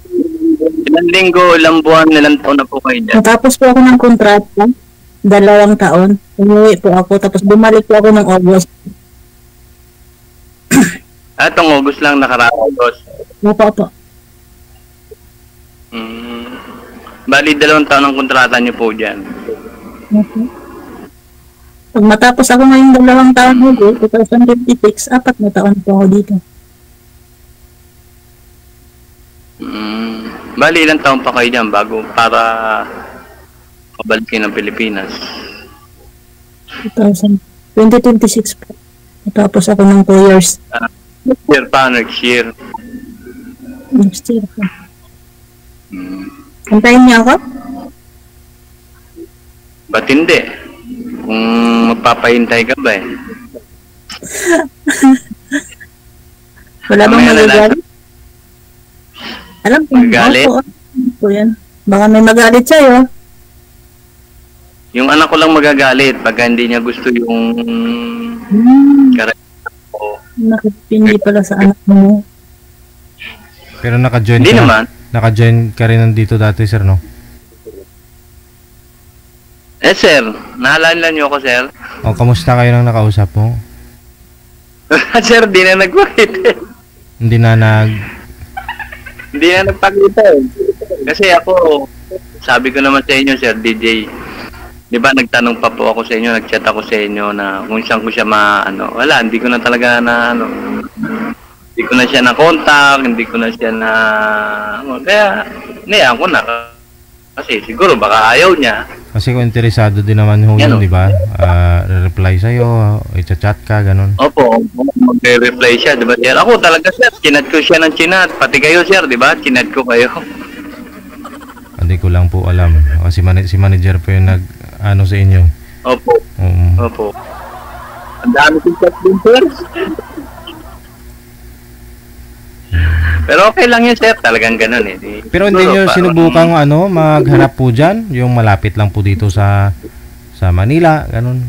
Ilang linggo, ilang buwan, ilang taon na po kayo dyan? Natapos po ako ng kontrata. 2 taon. Umuwi po ako. Tapos bumalik po ako ng August. Itong August lang nakaraang August. Opo. Bali, 2 taon ang kontrata niyo po dyan. Okay. Pag matapos ako ngayong 2 taon ulit, 2056, 4 na taon po ako dito. Bali, ilang taon pa kayo dyan bago para pabalikin ng Pilipinas? 2026 po. Matapos ako ng 2 years. Next year pa, next year. Next year po. Antayin niya ako? Ba't hindi? Kung magpapahintay ka ba eh. Wala bang Mamaya na lang. magagalit? Alam ko. Magagalit? Oo, po yan. Baka may magalit sa'yo. Yung anak ko lang magagalit pagka hindi niya gusto yung karakter ko. Nakipindi pala sa anak mo. Pero naka-join Hindi ka. naman. Naka-join ka rin nandito dati, sir, no? Eh sir, naalala niyo ako sir? O, kamusta kayo nang nakausap mo? Sir, di na nagpakita eh. Hindi na Hindi na nagpakita eh. Kasi ako, sabi ko naman sa inyo sir, DJ, di ba nagtanong pa po ako sa inyo, nagchat ako sa inyo na kung saan ko siya wala, hindi ko na talaga hindi ko na siya na-contact, hindi ko na siya kaya, niyaan ko na. Kasi siguro baka ayaw niya. Kasi kung interesado din naman ho yun, di ba? Reply sa'yo, i-chat ka, ganun. Opo, magre-reply siya, di ba sir? Ako talaga sir, chinat ko siya ng chinat. Pati kayo sir, di ba? Chinat ko kayo. Hindi ko lang po alam. Kasi si manager po yung nag-ano sa inyo. Opo. Opo. Ang dami kong chat din sir. Pero okay lang yun sir, talagang ganun eh. Pero hindi nyo sinubukang maghanap po dyan? Yung malapit lang po dito sa Manila, ganun.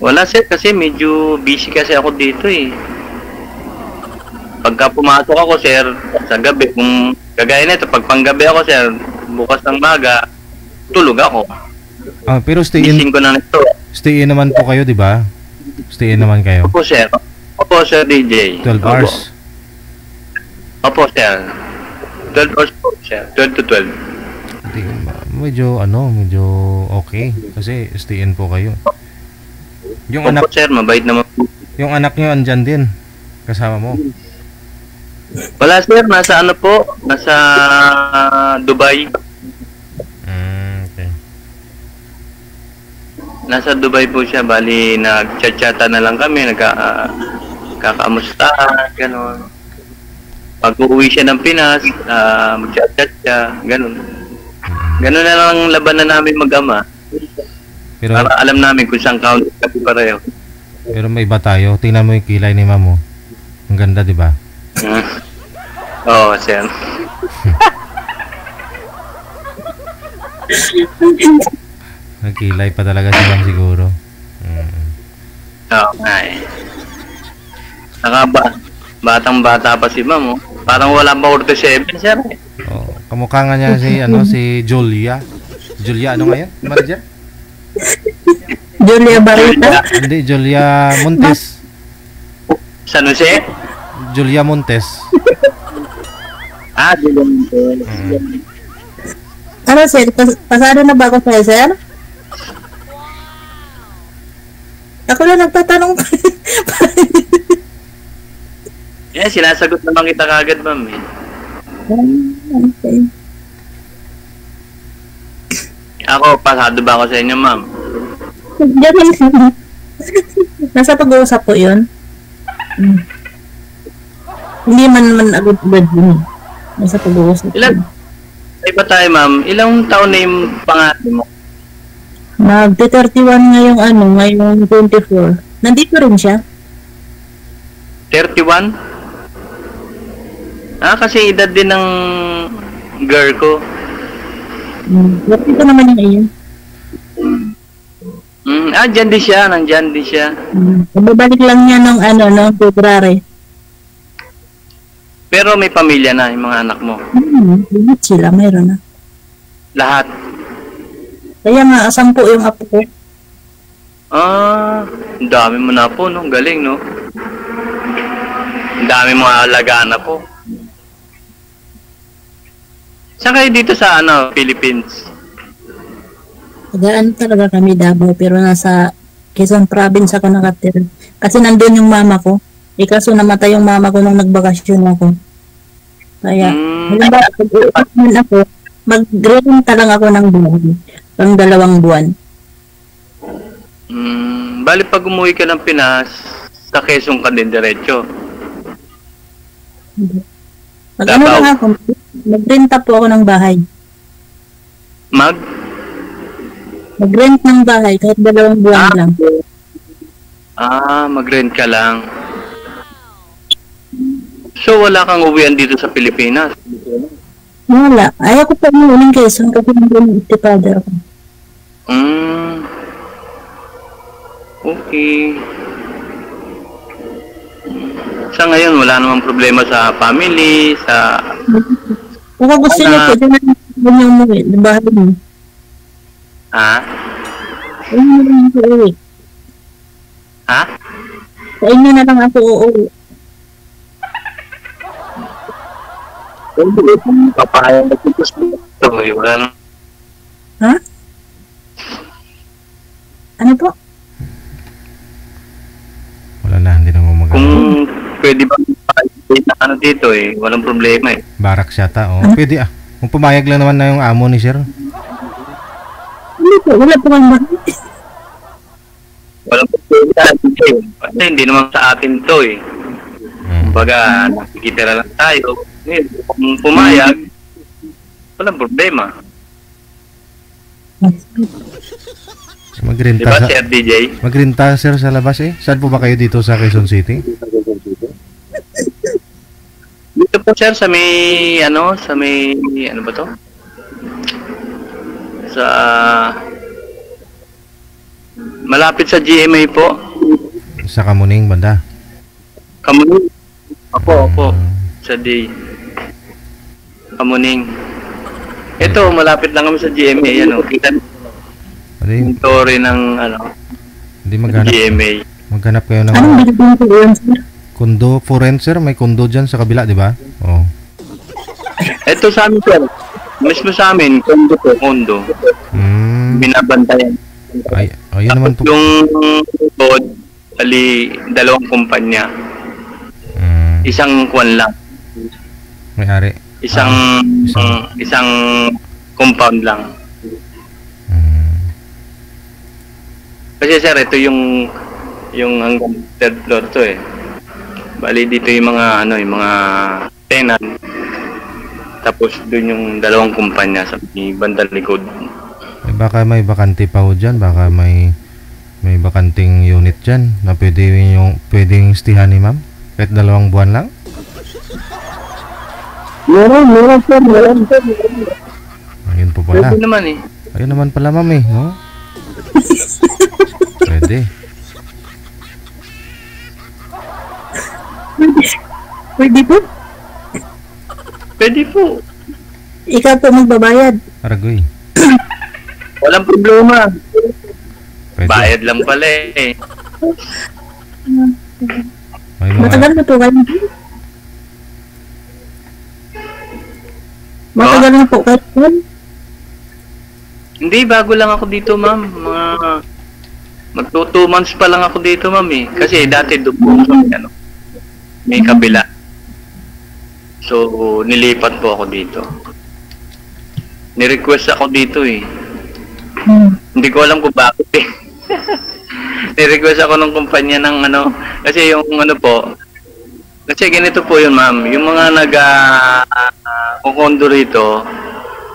Wala sir, kasi medyo busy kasi ako dito eh. Pagka pumasok ako sir, sa gabi, kung kagaya nito, pag panggabi ako sir, bukas ng maga, tulog ako. Pero stay in. Gising ko na nito. Stay in naman po kayo, di ba? Stay in naman kayo. Opo sir. Opo sir DJ. 12 hours. Opo sir. 12 hours po sir. 12 to 12. Medyo okay. Kasi stay in po kayo. Yung Opo anak, sir, mabait naman po. yung anak nyo andyan din. Kasama mo. Wala sir, nasa ano po? Nasa Dubai. Okay. Nasa Dubai po siya, bali nagchat-chatan na lang kami, kakamustahan, gano'n. Pag uuwi siya ng Pinas, mag-chat-chat siya, gano'n. Gano'n na lang laban na namin mag-ama. Pero, para alam namin kung saan count kami pareho. Pero may iba tayo. Tingnan mo yung kilay ni mamo. Ang ganda, di ba? Oo, sir. Nagkilay pa talaga si ma'am siguro. Oo, ay. Batang-bata pa si ma'am, oh. Parang wala pa 47, sir. Oh, kamukha nga niya si Julia. Julia ano ngayon? Manager? Julia Barita. Hindi, Julia Montes. San Jose? Julia Montes. Julia Montes. Ano sir, pasado na ba ako sa'yo sir? Ako na nagtatanong. Sinasagot naman kita kagad, ma'am. Okay. Ako, pasado ba ako sa inyo, ma'am? Nasa pag-uusap po yun. Hindi man agad-agad yun. Nasa pag-uusap. Ay ba tayo, ma'am? Ilang taon na yung pangalan mo? Mag-31 ngayong 24. Nandito rin siya. 31? Kasi edad din ng girl ko. Ito naman yung iyon. Dyan din siya. Nandyan din siya. Babalik lang niya noong February. Pero may pamilya na yung mga anak mo. Lahat sila, mayroon na. Lahat? Kaya nga, 10 yung apo ko. Ang dami mo na po, no? Galing, no? Ang dami mo alagaan na po. Saan kayo dito sa, Philippines? Tagaan talaga kami Davao, pero nasa Quezon Province ako nakatira. Kasi nandun yung mama ko. Kaso namatay yung mama ko nung nagbakasyon ako. Kaya, halimbawa, pag-uusapin ako, mag-renta lang ako ng buwan. Pang 2 buwan. Bali pag umuwi ka ng Pinas, sa Quezon ka din diretso. Pag ano lang ako, magrenta po ako ng bahay. Mag-rent ng bahay kahit 2 buwan lang. Mag-rent ka lang. So, wala kang uwian dito sa Pilipinas? Wala. Ayaw ko pa umuuling Quezon kasi nandun istipada ako. Okay. Sa ngayon, wala namang problema sa family, sa... Kung gusto niyo po, dyan niyo umuwi. Bahay mo. Ayun na lang ako uuwi. Sa inyo na lang ako uuwi. Papayang nagtitos mo. Wala na. Ano po? Wala na, hindi na mo magagawa. Kung pwede ba na dito walang problema Barak siyata, Pwede Kung pumayag lang naman na yung amo ni sir. Wala po kang bahay. Walang problema dito Kasi hindi naman sa atin to Kumbaga, nakikita na lang tayo. Kung pumayag, walang problema. Magrenta diba, sa... Sir DJ? Magrenta, sir, sa labas Saan po ba kayo dito sa Quezon City? Dito po, sir, sa may, ano ba to? Malapit sa GMA po. Sa Kamuning, banda? Kamuning? Opo. Sa D. Kamuning. Ito, malapit lang kami sa GMA. Kita yung story ng, Hindi maghanap. GMA. Maghanap kayo ng... Anong binibigyan ko yun, sir? Kundo, foreign, sir. May kundo dyan sa kabila, di ba? Ito sa amin, sir. Mismo sa amin, kondo. Binabantayan. Ayun naman po. Yung road, dalawang kumpanya. Isang kwan lang. May-ari. Isang compound lang. Kasi sir, ito yung hanggang third floor to Bali dito yung mga yung mga tenant. Tapos doon yung dalawang kumpanya sa bandang likod. Baka may bakante pa ho dyan. Baka may bakanting unit dyan na pwedeng stihan ni ma'am. Kahit 2 buwan lang. Meron, sir. Ayun po pala. Pwede naman Ayun naman pala, ma'am no? Pwede. Pwede po? Pwede po. Ikaw po magbabayad. Aragoy. Walang problema. Pwede. Bayad lang pala Matagal na po kayo. Matagal na po kayo. Hindi, bago lang ako dito, ma'am. Magto 2 months pa lang ako dito, ma'am Kasi dati doon po may kabila. So, nilipat po ako dito. Ni-request ako dito Hindi ko alam kung bakit Ni-request ako ng kumpanya ng kasi yung po, kasi ganito po yun, ma'am. Yung mga kukondo rito,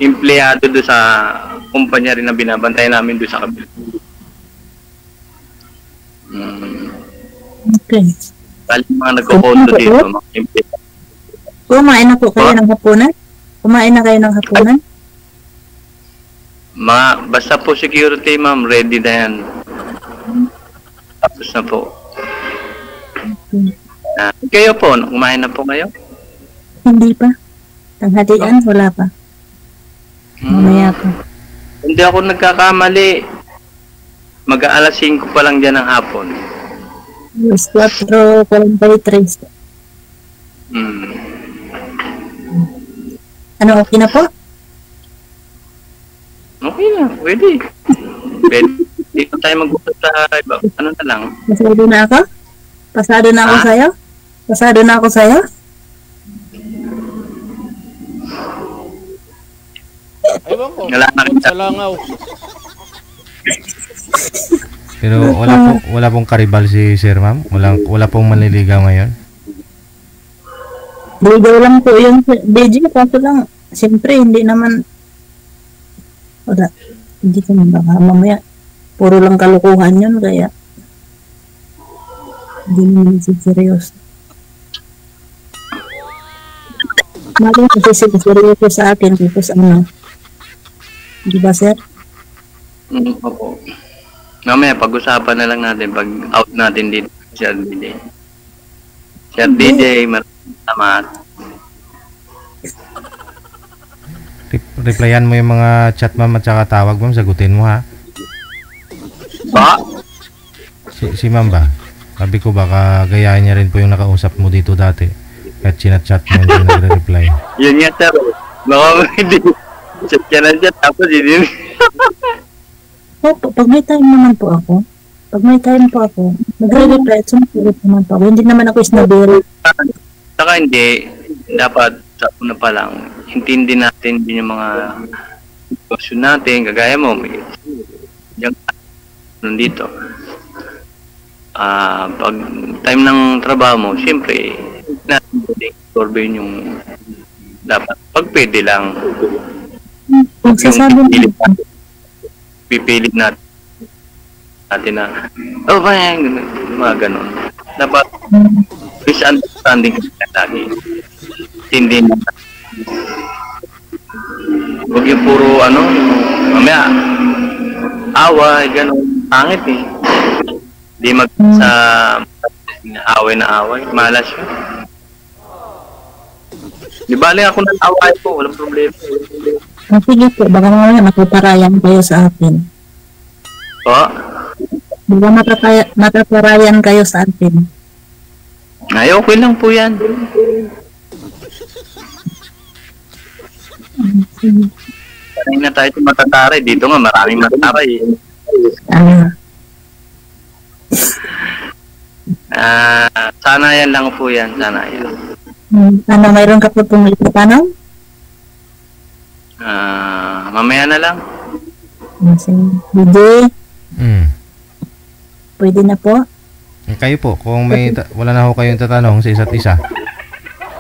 empleyado do sa kumpanya rin na binabantay namin do sa kabila. Okay. Bali mga nagkukondo dito, mga empleyado. Kumain na po kayo ng hapunan? Kumain na kayo ng hapunan? Basta po security, ma'am, ready na yan. Tapos na po. Kayo po, kumain na po kayo? Hindi pa. Tanghalian, wala pa. Mamaya pa. Hindi ako nagkakamali. Mag-aalas 5 pa lang dyan ng hapon. 4:43. Ano, okay na po? Okay na, pwede. Dito tayo mag-usap sa iba. Ano na lang? Pasado na ako? Pasado na ako sa'yo? Pasado na ako sa'yo? Ewan ko. Wala na kita. Salangaw. Pero wala pong karibal si sir, ma'am? Wala pong manliligaw ngayon? Ligaw lang po yung DJ, kaso lang, siyempre, hindi naman, wala. Hindi ko na baka mamaya. Puro lang kalukuhan yun, kaya hindi naman seryoso. Mali kasi seryoso sa akin, tapos ano. Di ba, sir? Opo. Mamaya, pag-usapan na lang natin pag out natin dito. Sir DJ. Sir DJ, maraming salamat. Replyan mo yung mga chat, ma'am, at saka tawag, ma'am. Sagutin mo, ha? Ba? Si ma'am ba? Sabi ko baka gayahin niya rin po yung nakausap mo dito dati. Kahit chinat-chat mo, hindi nagre-reply. Yun nga, sir. Baka hindi. Chat ka na dyan, tapos hindi. Opo, pag may time naman po ako, nagre-reply, sumusunod naman po ako. Hindi naman ako isnabero. Saka hindi, dapat sa una pa lang, intindi natin din yung mga sitwasyon natin, kagaya mo, may yung nandito. Pag time ng trabaho mo, siyempre, natin sorbehin yung dapat. Pag pwede lang, Magsasabi pipilit natin na, oh, mga ganun. Dapat, misunderstanding ka lagi. Hindi na. Huwag yung puro, mamaya, away, ganun, pangit eh. Di sa away na away, malas yun. Di bali ako ng away po, walang problema. sige po, baka mamaya matutarayan kayo sa akin. Po? Baka matutarayan kayo sa akin. Ay, okay lang po yan. Sanay na tayo sa matataray. Dito nga, maraming matataray. Sana yan lang po yan. Sana yan. Mayroon ka po pong itatanong? Mamaya na lang. Sige. Pwede na po? Kayo po, kung may wala na ho kayong tatanong sa isa't isa.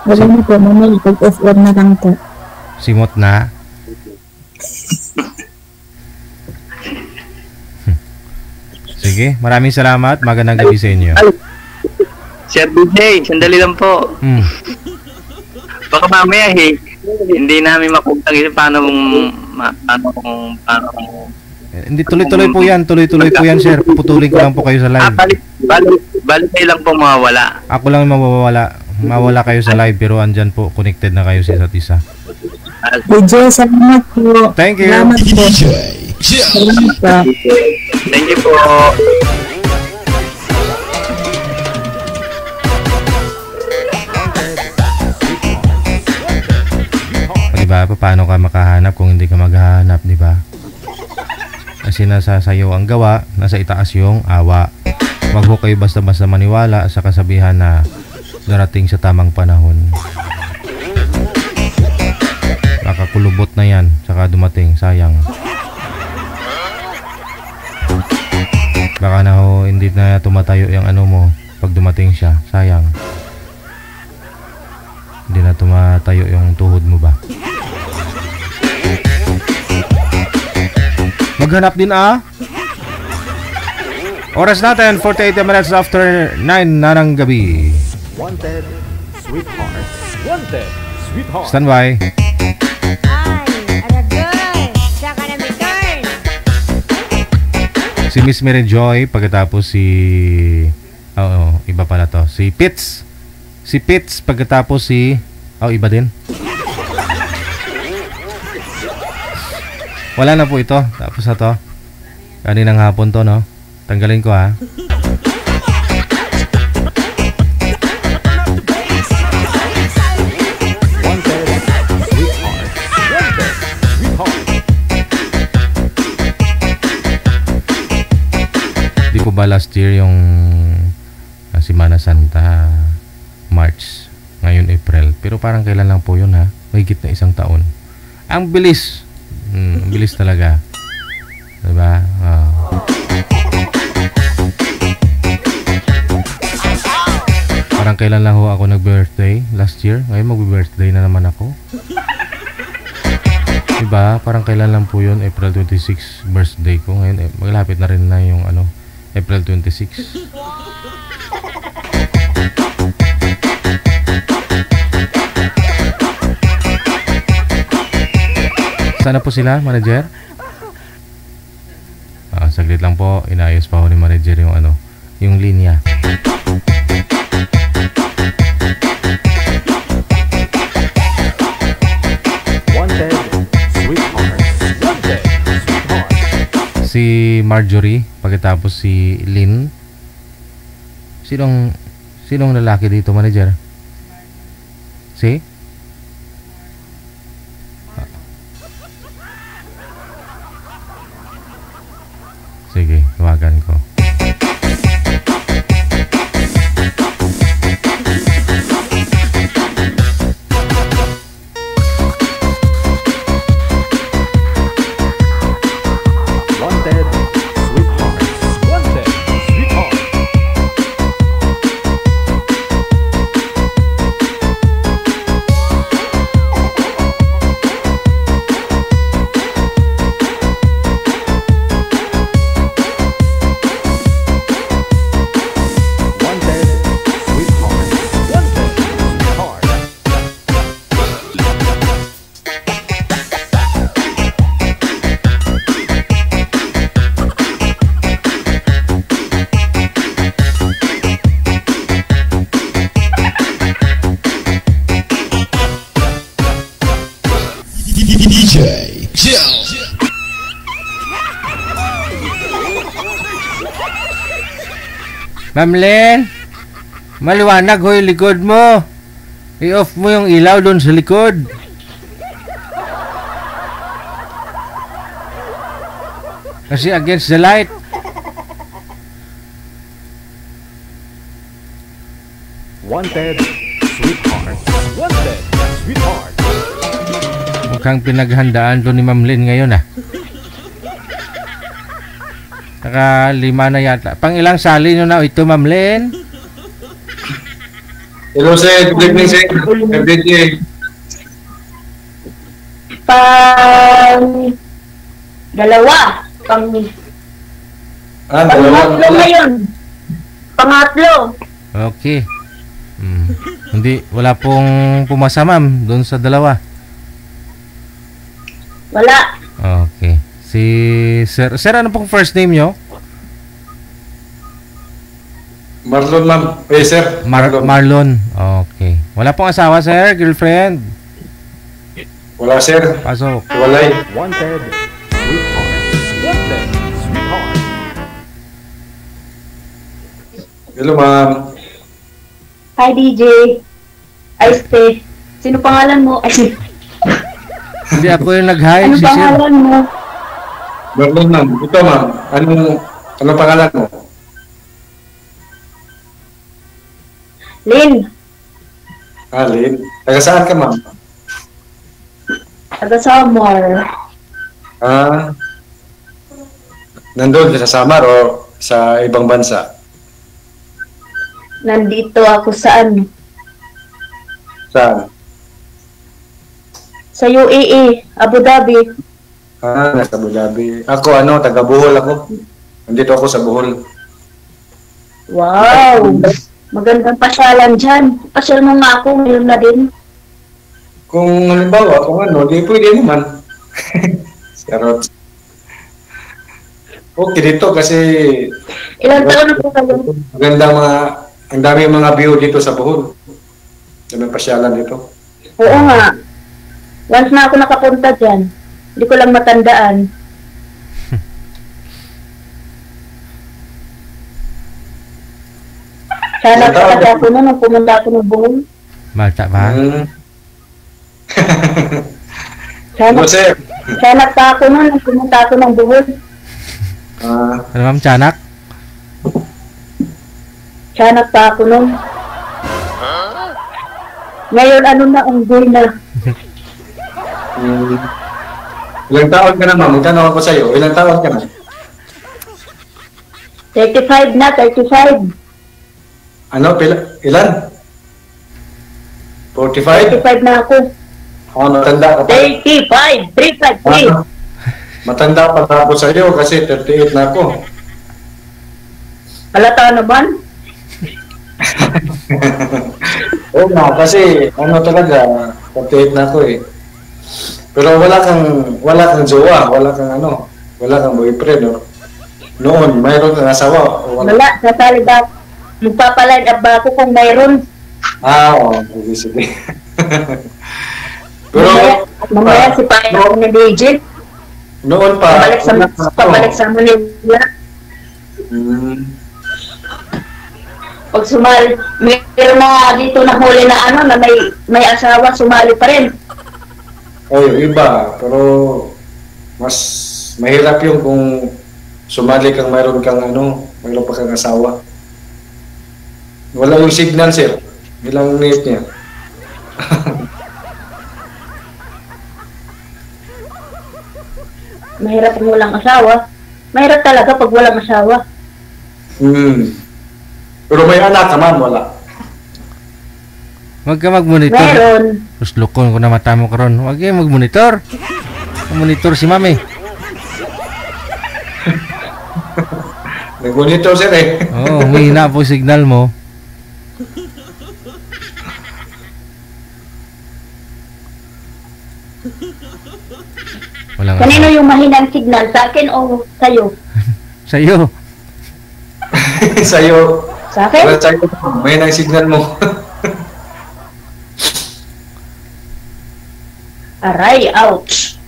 Wala na po, mamaya pag-off-on na lang po. Simot na. Sige, maraming salamat. Magandang gabi sa inyo. Sir DJ, sandali lang po. Baka mamaya hindi namin makuntang paano hindi, tuloy-tuloy po yan. Tuloy-tuloy po yan, sir. Puputulin ko lang po kayo sa live. Balik kayo lang po mawawala. Ako lang mawawala. Mawala kayo sa live pero andyan po. Connected na kayo sa isa't isa. DJ, salamat po. Thank you. Salamat po. Salamat po. Thank you po. Diba? Paano ka makahanap kung hindi ka maghahanap, diba? Kasi nasa sayo ang gawa, nasa itaas yung awa. Wag ho kayo basta-basta maniwala sa kasabihan na darating sa tamang panahon. Nakakulubot na yan, saka dumating, sayang. Baka na ho, hindi na tumatayo yung ano mo pag dumating siya, sayang. Hindi na tumatayo yung tuhod mo ba? Maghanap din Oras natin 48 minutes after 9 na ng gabi. Wanted, sweetheart. Wanted, sweetheart. Standby. Ay, aragay. Saka na may turn. Si Miss Mary Joy, pagkatapos si iba pala to. Si Pitts. Si Pitts, pagkatapos si iba din. Wala na po ito. Tapos na to. Kaninang hapon to, no? Tanggalin ko, ha? Di po ba last year yung Semana Santa March, ngayon April, pero parang kailan lang po yun, ha? Mahigit na 1 taon. Ang bilis. Ang bilis talaga, diba? Parang kailan lang ho ako nag-birthday last year, ngayon mag-birthday na naman ako. Diba? Parang kailan lang po yun? April 26 birthday ko. Ngayon, maglapit na rin na yung ano, April 26. Sana po sila, manager? Saglit lang po. Inayos pa ho ni manager yung ano, yung linya. Si Marjorie, pagkatapos si Lynn. Sinong lalaki dito, manager? Si? Sige, tawagan ko. DJ Joe. Ma'am Len, maliwanag ho yung likod mo. I-off mo yung ilaw doon sa likod. Kasi against the light. Wanted, sweetheart. Wanted, sweetheart. Mukhang pinaghandaan to ni Ma'am Len ngayon ah. Naka 5 na yata. Pang ilang sali nyo na ito, Ma'am Len? Hello, sir. Good evening, sir. Good evening. Dalawa. Dalawa. Pangatlo ngayon. Pangatlo. Okay. Hindi, wala pong pumasa, ma'am, doon sa dalawa. Wala. Okay. Si Sir, ano pong first name nyo? Marlon, ma'am. Sir. Marlon. Okay. Wala pong asawa, sir? Girlfriend? Wala, sir. Pasok. Walay. Wanted, sweetheart. Wanted, sweetheart. Hello, ma'am. Hi, DJ. Stay. Sino pangalan mo? Hindi ako yung nag-hi. Ano si Sir. pangalan mo? Marlon, ma'am. Ito, ma'am. Anong pangalan mo? Lynn. Lynn. Taga saan ka, ma'am? Taga Samar. Nandun sa Samar o sa ibang bansa? Nandito ako saan? Saan? Sa UAE, Abu Dhabi. Nasa Abu Dhabi. Ako, taga Bohol ako. Nandito ako sa Bohol. Wow! Magandang pasyalan dyan. Pasyal mo nga ako, ngayon na din. Kung halimbawa, di pwede naman. Charot. Okay dito kasi Ilang taon na po kayo? ang dami mga view dito sa Bohol. May pasyalan dito. Oo nga. Once na ako nakapunta dyan, hindi ko lang matandaan. Sana talaga ako na nung pumunta ako ng Bohol. Malta ba? Sana pa ako na nung pumunta ako ng Bohol. Ano ma'am, Tiyanak? Tiyanak pa ako nun. Ngayon na, unggoy na. Ilang taon ka na, ma'am? Magtanong ako sa'yo. Ilang taon ka na? 35 na, 35. Ilan? 45? 35 na ako. Matanda ka pa. 35, 353. Matanda pa ako sa iyo kasi 38 na ako. Halata naman. Oo nga, kasi talaga, 38 na ako eh. Pero wala kang jowa, wala kang boyfriend. No? Noon, mayroon kang asawa. Wala, sasali ba? Magpapaline up ba ako kung mayroon? Oo, sige. Pero, mamaya si Payo ni DJ. Noon pa. Pabalik sa Manila. Pag sumali, meron na dito na huli na na may asawa, sumali pa rin. Ay, iba. Pero, mas mahirap yung kung sumali kang mayroon pa kang asawa. Wala yung signal, sir. Ilang net niya. Mahirap pag walang asawa. Mahirap talaga pag walang asawa. Pero may anak naman, wala. Huwag ka mag-monitor. Meron. Tapos lukon ko na mata mo karon. Huwag ka mag-monitor. Monitor si mami. Nag-monitor sir eh. Oo, humihina po signal mo. Walang Kanino yung mahinang signal? Sa akin o sa'yo? Sa'yo. Sa'yo. Sa akin? Sa'yo. Mahinang signal mo. Aray, ouch.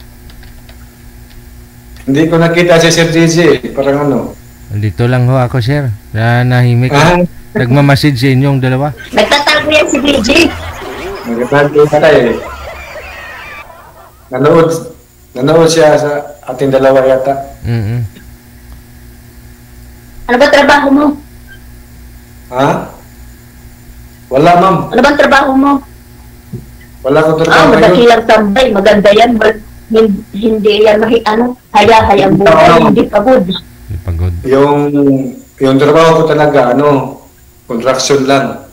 Hindi ko nakita si Sir DJ. Parang Dito lang ho ako, sir. Nahimik. Nagmamasid sa inyong dalawa. Nagtatago yan si DJ. Nagtatago ka eh. Nanood siya sa ating dalawa yata. Ano ba trabaho mo? Ha? Wala, ma'am. Ano ba trabaho mo? Wala ko trabaho. Madakilang tambay. Maganda yan. Hindi yan haya-hayang buhay. Hindi pagod. Pagod. Yung trabaho ko talaga, construction lang.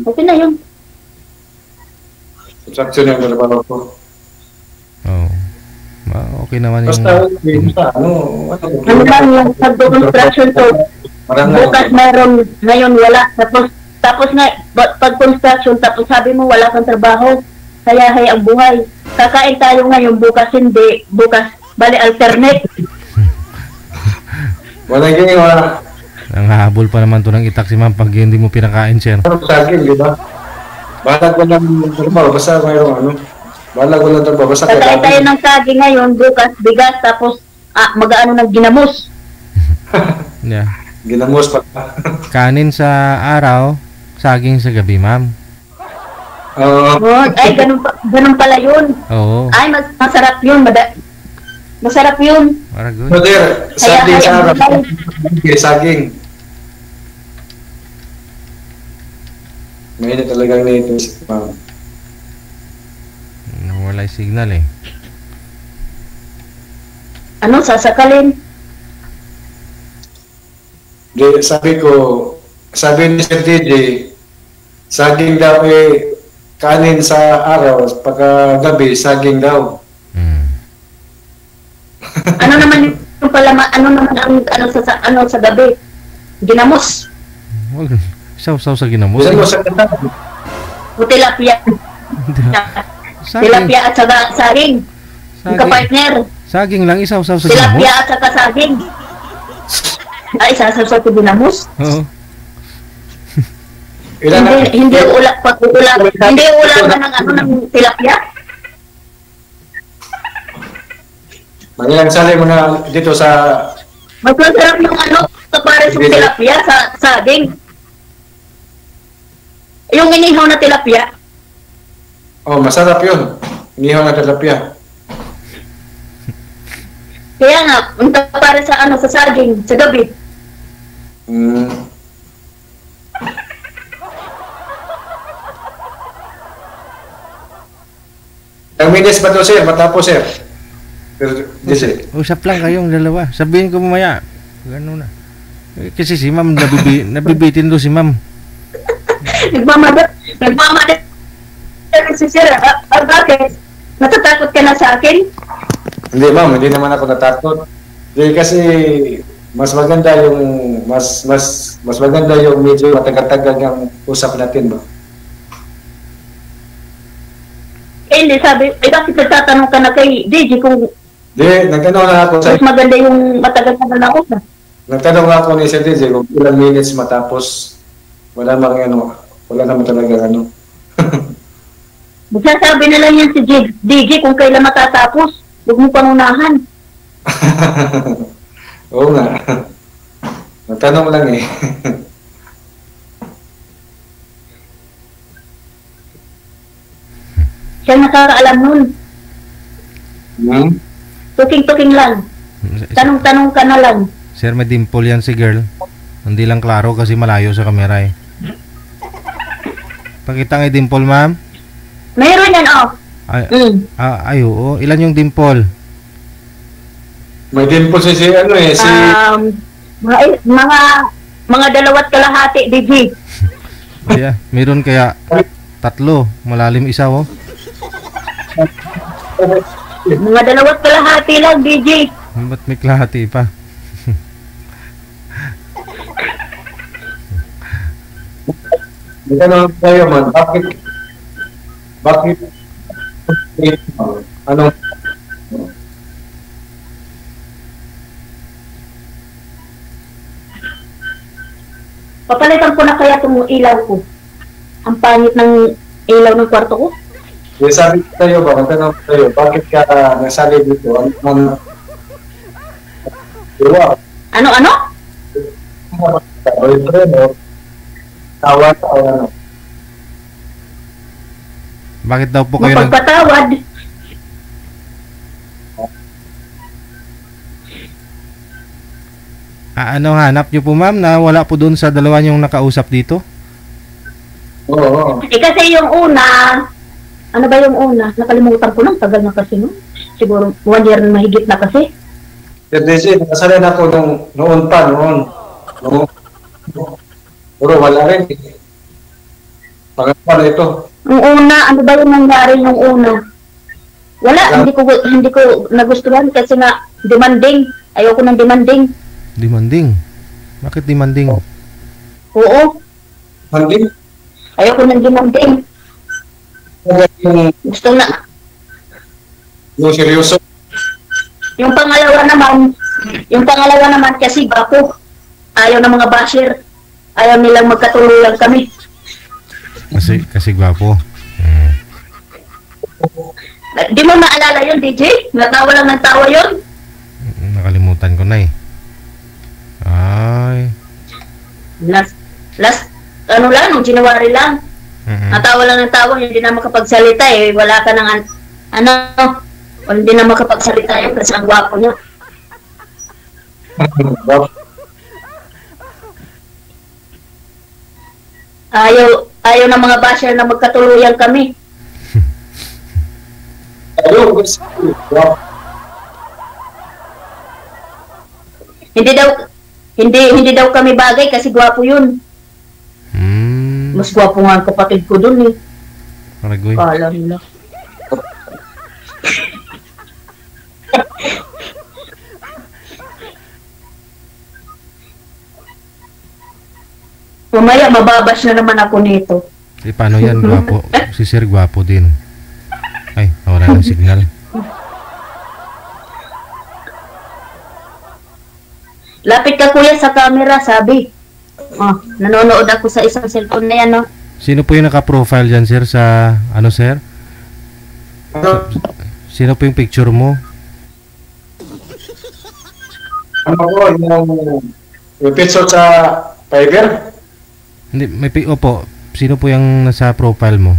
Okay na yun. Construction yung trabaho ko. Oo. Okay naman yung... Basta, ano ba yung pag-construction to? Bukas mayroon, ngayon wala. Tapos nga, pag construction, tapos sabi mo wala kang trabaho. Kaya ang buhay. Kakain tayo ngayon, bukas hindi. Bukas, bali alternate. Walang ginawa. Ang hahabol pa naman to ng itak si ma'am pag hindi mo pinakain, sir. Sa akin, di ba? Balag ko lang trabaho, basta mayroong balag ko lang trabaho, basta kakain tayo ng sagi ngayon, bukas bigas, tapos mag-ano ng ginamos. Yeah. Ginamos pa. Kanin sa araw, saging sa gabi, ma'am. Ay, ganun pala yun. Oo. Ay, masarap yun. Masarap yun. Para good. Brother, saging sa araw. Saging. Ngayon talagang native, ma'am. Wala yung signal eh. Ano, sasakalin? Sabi ni Sir DJ, saging daw kanin sa araw, pagka gabi, saging daw. Ano naman yung pala, ano naman ang sa gabi? Ginamos. Saw sa ginamos. Ginamos sa gabi. O tilapia. Tilapia at saka saging. Yung kapartner. Saging lang, isaw-saw sa ginamos. ginamos. Tilapia at saka saging. Ay, isasaw sa ginamos? Oo. Hindi ulam ng tilapia. Mangilang sali mo na dito sa... Masarap yung kapares ng tilapia sa saging. Yung inihaw na tilapia. Oh, masarap yun. Inihaw na tilapia. Kaya nga, ang kapares sa sa saging, sa gabi. Ang minutes ba to, sir? Matapos, sir? Usap lang kayong dalawa. Sabihin ko mamaya. Gano'n na. Kasi si ma'am, nabibitin doon si ma'am. Nagmamadali si Sir. Bakit? Natatakot ka na sa akin? Hindi ma'am, hindi naman ako natakot. Hindi kasi mas maganda yung mas maganda yung medyo matagal-tagal yung usap natin ba. Hindi, sabi, bakit nagtatanong ka na kay DJ kung Hindi, nagtanong na ako sa mas maganda yung matagal-tagal na ako na? Nagtanong ako ni Sir DJ kung ilang minutes matapos wala naman talaga ano. Magsasabi na lang yan si DJ kung kailan matatapos. Huwag mo pangunahan. Oo nga. Nagtanong lang eh. Siya nakakaalam nun. Hmm? Tuking-tuking lang. Tanong-tanong ka na lang. Sir, may dimple yan si girl. Hindi lang klaro kasi malayo sa kamera eh. Pakita nga yung dimple, ma'am. Mayroon yan, oh. Ay, oo. Ilan yung dimple? May dimple si ano eh, si... mga dalawat kalahati, DJ. Yeah, meron kaya tatlo. Malalim isa, oh. Mga dalawat kalahati lang, DJ. Ba't may kalahati pa? Ano tayo man, bakit ano Papalitan ko na kaya itong ilaw ko. Ang pangit ng ilaw ng kwarto ko. Yung sabi ko tayo ba, magtanong tayo, bakit ka nasali dito? Ano? Boyfriend o tawa o ano? Bakit daw po kayo Mapagpatawad. Ano hanap nyo po, ma'am, na wala po doon sa dalawa yung nakausap dito? Oo. Kasi yung una, ano ba yung una? Nakalimutan ko lang, tagal na kasi no? Siguro 1 year na mahigit na kasi. Kasi nasalan ako noon. Pero wala rin. Pagkakala ito. Yung una, ano ba yung nangyari yung una? Wala, hindi ko nagustuhan kasi nga demanding. Ayoko ng demanding. Demanding? Bakit demanding? Oo. Demanding? Ayoko ng demanding. Gusto na. Yung seryoso? Yung pangalawa naman kasi bako. Ayaw ng mga basher. Ayaw nilang magkatuluyan kami. Kasi gwapo. Di mo maalala yun, DJ? Natawa lang ng tawa yun? Nakalimutan ko na eh. Ay. Last, ano lang, nung January lang. Natawa lang ng tawa, hindi na makapagsalita eh. Wala ka ng, hindi na makapagsalita yun kasi ang gwapo niya. Ayaw ng mga basher na magkatuluyan kami. Hindi daw kami bagay kasi gwapo yun. Mas gwapo nga ang kapatid ko dun eh. Paragoy. Kala nila. Mamaya mababash na naman ako nito. Paano yan? Gwapo. Si Sir gwapo din. Ay, nawala ng signal. Lapit ka kuya sa camera, sabi. Nanonood ako sa isang cellphone na yan, no? Sino po yung naka-profile dyan, sir, sa, sir? Sino po yung picture mo? Yung picture sa Fiverr? Hindi, opo. Sino po yung nasa profile mo?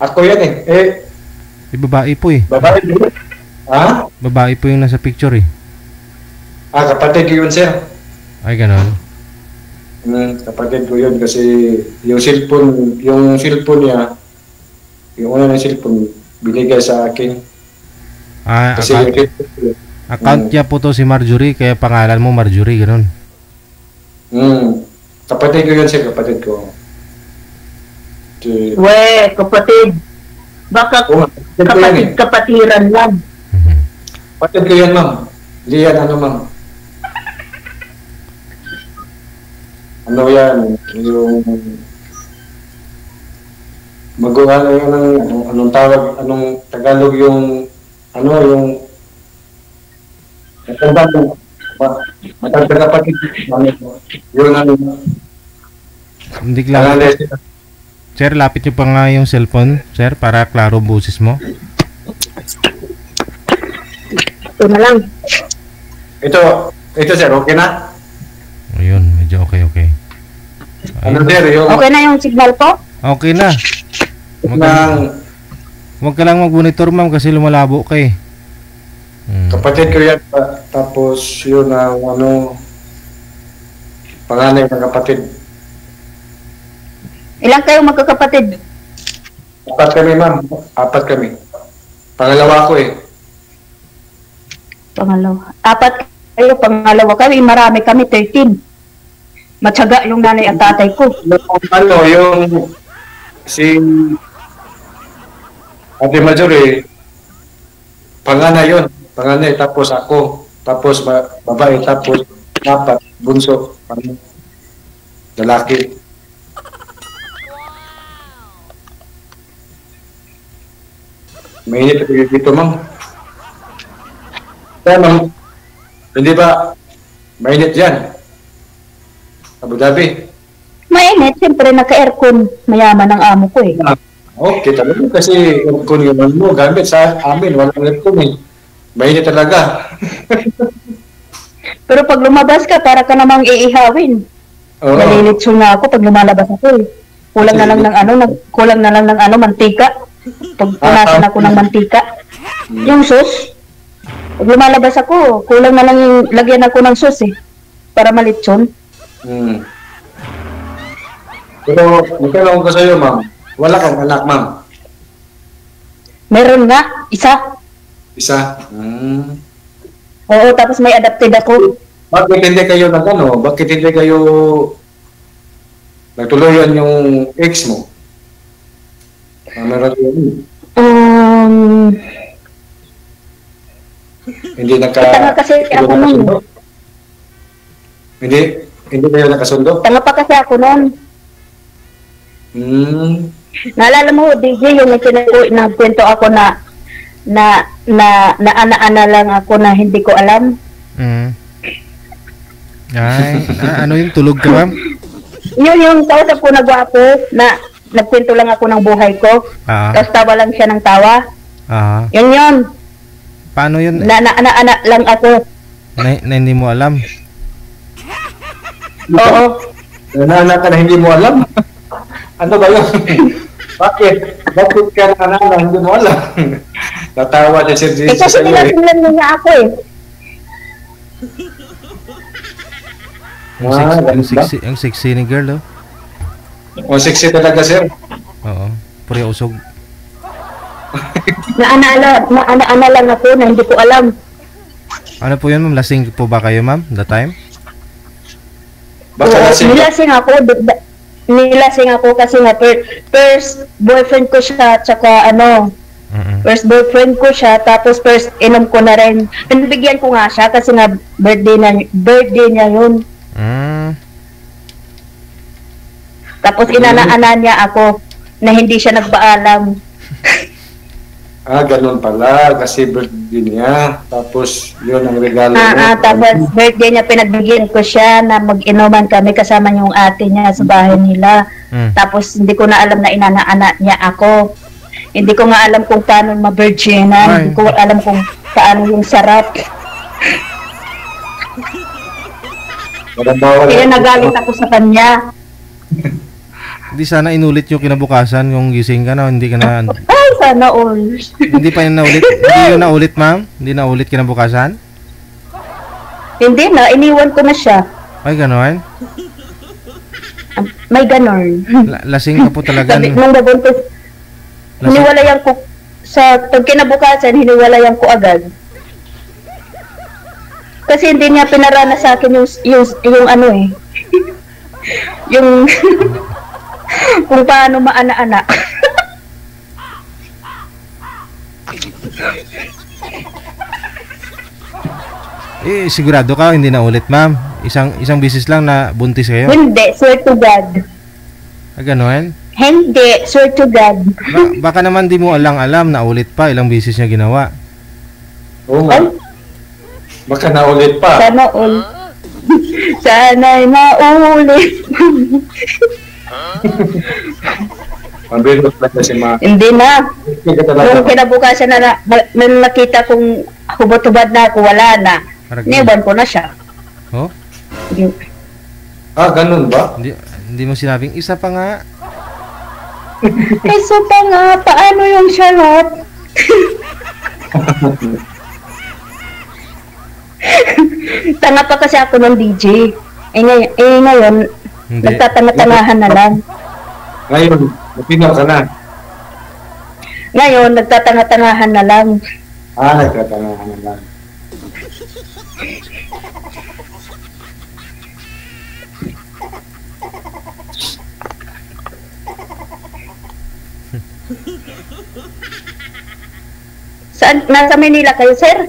Ako yan eh. Babae po eh. Babae po? Ha? Babae po yung nasa picture eh. Kapatid ko yun, sir. Ay, ganon. Kapatid ko yun kasi yung cellphone niya, yung una ng cellphone, binigay sa akin. Kasi account niya po to si Marjorie, kaya pangalan mo Marjorie, ganon. Kapatid ko yun, sir, kapatid ko. We, kapatid. Baka kapatiran lang. Kapatid ko yan, ma'am. Hindi yan, ano, ma'am. Ano yan, yung ano yung anong tawag, anong Tagalog yung yung matanda kapatid yun Hindi klaro. Sir, lapit nyo pa nga yung cellphone, sir, para klaro boses mo. Ito na lang. Ito sir, okay na? Ayun, medyo okay. Ano sir, yung... Okay na yung signal ko? Okay na. Huwag ka lang mag-monitor, ma'am, kasi lumalabo ka eh. Kapatid ko yan, tapos yun ang panganay ng kapatid. Ilang kayo magkakapatid? 4 kami, ma'am. 4 kami. Pangalawa ko eh. Pangalawa. 4 kayo, pangalawa kami. Marami kami, 13. Matyaga yung nanay at tatay ko. Yung si Ate Marjorie, panganay yun. Panganay, tapos ako. Tapos babae, tapos 4, bunso. Lalaki. Mainit dito, ma'am. Kaya, ma'am, hindi ba mainit yan? Abu Dhabi. Mainit, siyempre naka-aircon. Mayaman ang amo ko eh. Okay, talaga kasi aircon yung mo gamit sa amin. Walang aircon eh. Mainit talaga. Pero pag lumabas ka, para ka namang iihawin. Nalilitso na ako pag lumalabas ako eh. Kulang na lang ng mantika. Pag punasan ako ng mantika. Yung sauce, pag lumalabas ako, kulang na lang yung lagyan ako ng sauce eh. Para malitson. Pero, magkano ko sa iyo, ma'am? Wala kang anak, ma'am? Meron nga, isa. Isa? Oo, tapos may adopted ako. Bakit hindi kayo Bakit hindi kayo nagtuluyan yung ex mo? Hindi tanga kasi ako nun. Hindi kayo nakasundo? Tanga pa kasi ako nun. Naalala mo, DJ, yung nagkwento ako na ana-ana lang ako na hindi ko alam. Ay, ano yung tulog ka, ma'am? Yung kausap ko na gwapo na nagkwento lang ako ng buhay ko. Tapos tawa lang siya ng tawa. Yun. Paano yun? Na-ana lang ako. Na hindi mo alam? Oo. Na ka na hindi mo alam? Ano ba yun? Bakit ka na hindi mo alam? Natawa si Sir Jesus. Kasi nilatingnan niya ako eh. Ang sexy ni girl, oh. Ang sexy talaga, sir. Oo. Puri usog. Naana lang ako na hindi ko alam. Ano po yun, ma'am? Lasing po ba kayo, ma'am? The time? Nilasing ako kasi nga first boyfriend ko siya, tsaka first boyfriend ko siya, tapos first inom ko na rin. Pinabigyan ko nga siya kasi nga birthday niya yun. Tapos inana-ana niya ako na hindi siya nagpaalam. Ganun pala, kasi birthday niya. Tapos yun ang regalo niya. Tapos birthday niya, pinagbigyan ko siya na mag-inuman kami kasama yung ate niya sa bahay nila. Tapos hindi ko na alam na inana-ana niya ako. Hindi ko nga alam kung paano ma-virginan. Hindi ko alam kung paano yung sarap. Kaya nagalit ako sa kanya. Hindi sana inulit yung kinabukasan, yung gising ka na, hindi ka na... Ay, sana all. Hindi pa yun naulit? Hindi yun naulit, ma'am? Hindi naulit kinabukasan? Hindi na, iniwan ko na siya. Ay, gano'n? May ganon. Lasing ka po talaga. Nung nabuntis, hiniwalayan ko, pag kinabukasan, hiniwalayan ko agad. Kasi hindi niya pinarana sa akin yung Kung paano maana-ana. Sigurado ka hindi na ulit, ma'am? Isang bisis lang na buntis kayo? Hindi, swear to God. Gano'n? Hindi, swear to God. Baka naman di mo alam na ulit pa, ilang bisis niya ginawa. Oo nga. Baka naulit pa. Sana all. Sana'y maulit. Mabirot na si Ma. Hindi na. Nung kinabukasan na nakita kong hubot-hubad na ako, wala na. Niban ko na siya. Oh? Ganun ba? Hindi mo sinabing, isa pa nga. Isa pa nga, paano yung charot? Tanga pa kasi ako ng DJ. Ngayon nagtatanga-tangahan na lang. Ngayon, napinaw ka na. Ngayon, nagtatanga-tangahan na lang. Nagtatangahan na lang. Saan? Nasa Manila kayo, sir?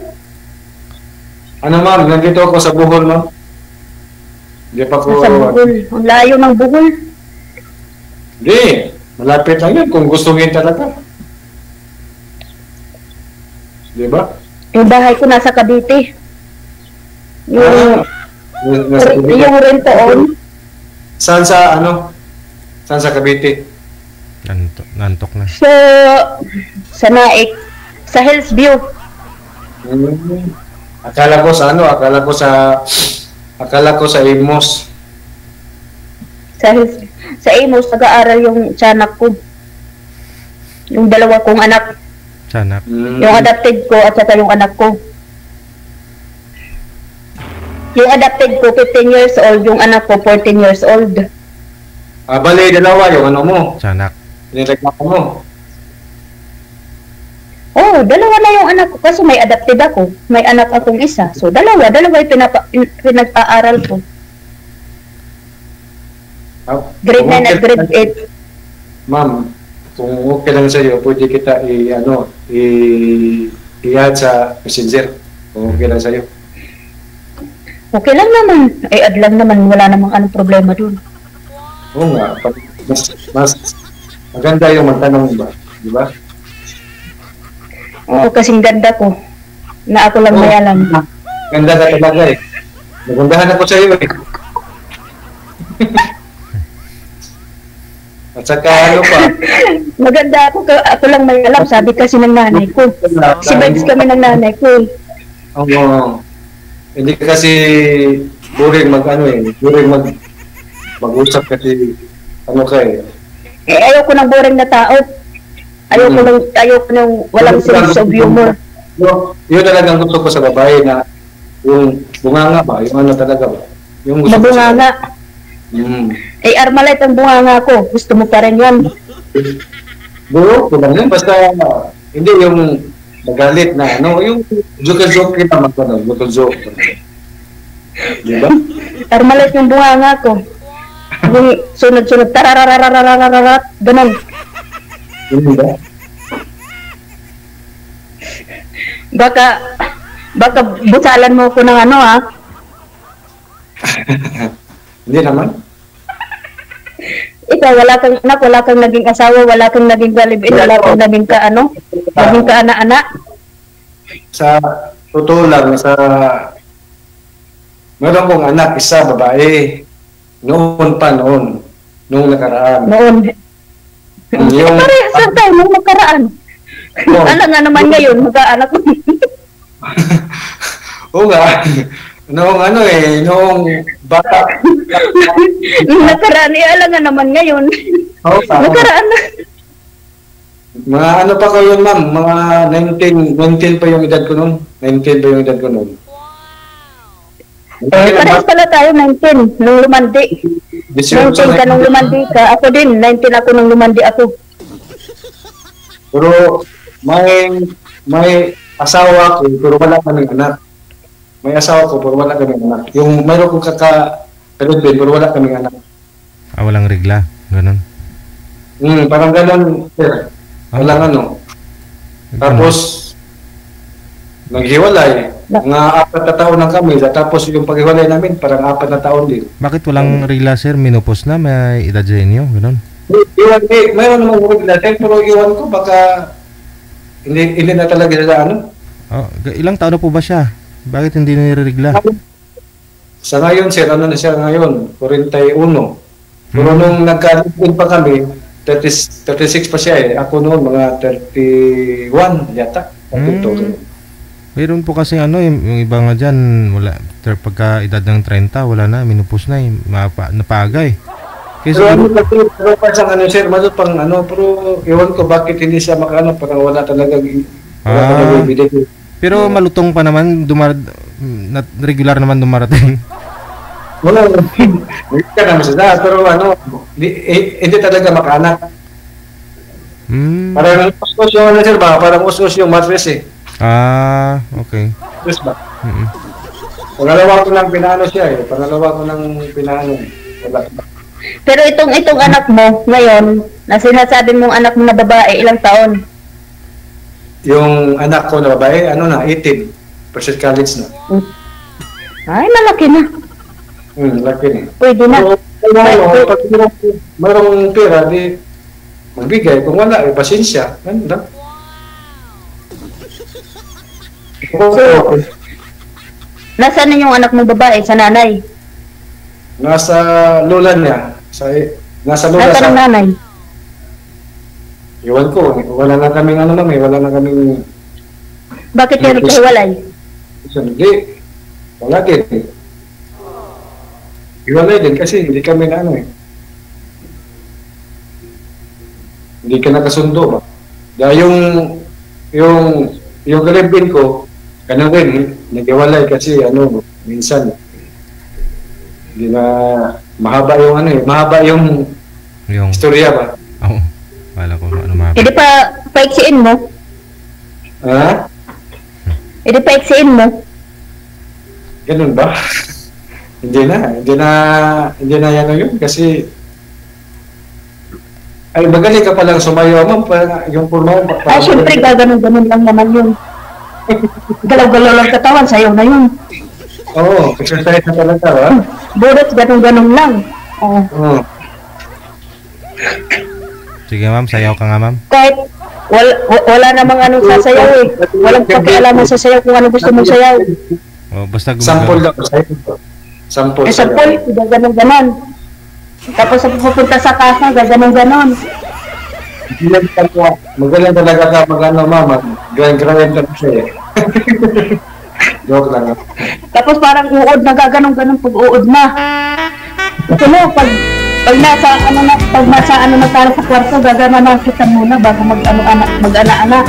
Ano, ma'am? Nandito ako sa Bohol, ma'am. Hindi pa ko... Sa Bohol. Ang layo ng Bohol. Hindi. Malapit lang yan kung gusto nyo talaga. Di ba? Yung bahay ko nasa Cavite. Yung rento-on. Saan sa Cavite? Nantok na. Sa Naik. Sa Hills View. Akala ko sa Imos. Sa Imos, nag-aaral yung tiyanak ko. Yung dalawa kong anak. Tiyanak? Yung adopted ko at saka yung anak ko. Yung adopted ko, 15 years old. Yung anak ko, 14 years old. Bali, dalawa yung ano mo. Tiyanak. Nireklamo mo. Dalawa na yung anak ko kasi may adopted ako. May anak akong isa. So, dalawa yung pinag-aaral ko. Grade 9 at grade 8. Ma'am, kung okay lang sa'yo, pwede kita i-add sa messenger. Kung okay lang sa'yo. Okay lang naman. Add lang naman. Wala namang anong problema dun. Oo nga. Mas maganda yung magtanong ba? Di ba? Oo, kasing ganda ko. Na ako lang may alam. Ganda ka talaga eh. Nagundahan ako sa iyo eh. At saka ano pa? Maganda ako lang may alam. Sabi kasi ng nanay ko. Si Vibes kami ng nanay ko eh. Oo. Hindi kasi boring mag-usap kasi ano ka eh. Ayaw ko ng boring na tao. Ayaw ko ng walang sense of humor. Yun talagang gusto ko sa babae na yung bunganga ba? Yung ano talaga ba? Yung mabunganga. Armalite ang bunganga ko. Gusto mo pa rin yun? Bro, kulang yan. Basta hindi yung magalit na ano. Yung joke-joke kita magkano. Joke-joke. Diba? Armalite yung bunganga ko. Yung sunod-sunod. Tarararararararat. Ganun. Diba? Baka busalan mo ko ng ano ha? Hindi naman. Ikaw, wala kang anak, wala kang naging asawa, wala kang naging galibin, wala kang naging naging kaana-ana. Sa totoo lang, meron kong anak, isa, babae. Noon, nung nakaraan. Yung saan tayo nung nakaraan? Alam nga naman ngayon, mag-aanak mo. Oo nga. Noong bata. Nung nakaraan, alam nga naman ngayon. Nakaraan na. Mga ano pa ko yun, ma'am? Mga 19 pa yung edad ko noon. 19 pa yung edad ko noon. Parehas pala tayo, 19, nung lumandi. 19 ka nung lumandi ka. Ako din, 19 ako nung lumandi ako. Pero may asawa ko, pero wala kaming anak. May asawa ko, pero wala kaming anak. Yung mayroon kong kaka-Pilipin, pero wala kaming anak. Walang regla, ganun. Parang ganon, sir. Walang ano. Tapos, naghiwalay. Mga 4 na taon lang kami. Tapos yung paghiwalay namin, parang 4 na taon din. Bakit walang regla, sir? Menopause na? May edad sa inyo? Ganon? Mayroon naman regla, sir. Pero iwan ko, baka hindi na talaga sila ano. Oh, ilang taon na po ba siya? Bakit hindi nire-regla? Sa ngayon, sir, ano na siya ngayon? 41. Pero nung nagka-live pa kami, 36 pa siya eh. Ako noon, mga 31 yata. Meron po kasi ano, yung iba nga dyan, wala, pagka edad ng 30, wala na, menopause na, napagay. Pero ano pa siyang ano, sir, masot pang ano, pero iwan ko bakit hindi siya makaano, parang wala talaga ibigay. Pero malutong pa naman, regular naman dumarating. Wala, hindi ka naman siya, pero ano, hindi talaga makaanak. Parang uskos yung ano, sir ba? Parang uskos yung mattress eh. Okay. Mattress ba? Pangalawa ko lang pinano siya eh. Pangalawa ko lang pinano. Wala. Pero itong anak mo ngayon, na sinasabi mong anak mo na babae, ilang taon? Yung anak ko na babae, ano na, 18. First college na. Ay, malaki na. Laki na. Pwede na. Pag mayroong pera, di magbigay. Kung wala, pasensya. Ganda. Nasaan na yung anak mo babae? Sa nanay? Nasa lola niya. Nasa lola sa nanay? Iwan ko. Wala na kaming ano naman. Wala na kaming... Bakit kayo nagkahiwalay? Hindi. Wala din. Iwalay din kasi hindi kami na ano eh. Hindi ka nakasundo ba? Dahil yung galibin ko, ganun rin, nag-iwalay kasi ano, minsan, hindi na, mahaba yung ano eh, mahaba yung istorya ba? Oo, wala ko ano mahaba. Hindi pa, paiksiin mo? Ha? Hindi paiksiin mo? Ganun ba? Hindi na yan yun kasi ay magaling ka palang sumayo ma'am yung pulmon ay syempre gaganon-ganon lang naman yun. Galaw-galaw lang katawan sayo na yun. Oo, exercise na talaga ba? Burot ganon-ganon lang. Sige ma'am, sayaw ka nga ma'am. Kahit wala namang anong sasayaw eh. Walang pakialaman sa sayaw kung ano gusto mong sayaw. Basta sample lang sayaw. Sample. Gaganon-ganon. Tapos pupunta sa kasa, gaganon-ganon. Magaling talaga ka mag-ano mama. Grand-grand lang siya eh. Joke lang. Tapos parang uod na gaganon-ganon pag uod na. Kasi mo, pag nasa ano na tayo sa kwarto, gaganon na kita muna bago mag-ana-ana.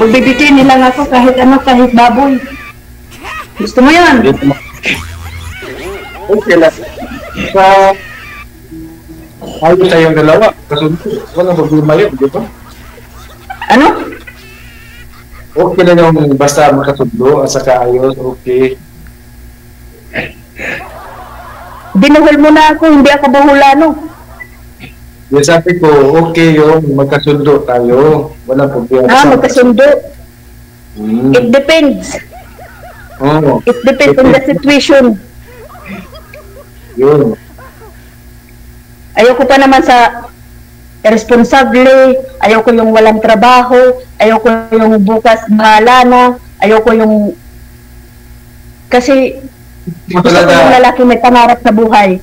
Magbibigay lang ako kahit baboy. Gusto mo yan? Okay lang. Ayos tayong dalawa. Kasunod, walang problema yun, di ba? Ano? Okay lang yung basta makasundo at saka ayos, okay. Binuhol mo na ako, hindi ako buhulano. Yung sabi ko, okay yung magkasundo tayo. Walang problema. Magkasundo? It depends. It depends on the situation. Yun. Ayoko pa naman sa irresponsable, ayoko yung walang trabaho, ayoko yung bukas bahala na, ayoko yung kasi gusto ko yung lalaki may pangarap sa buhay.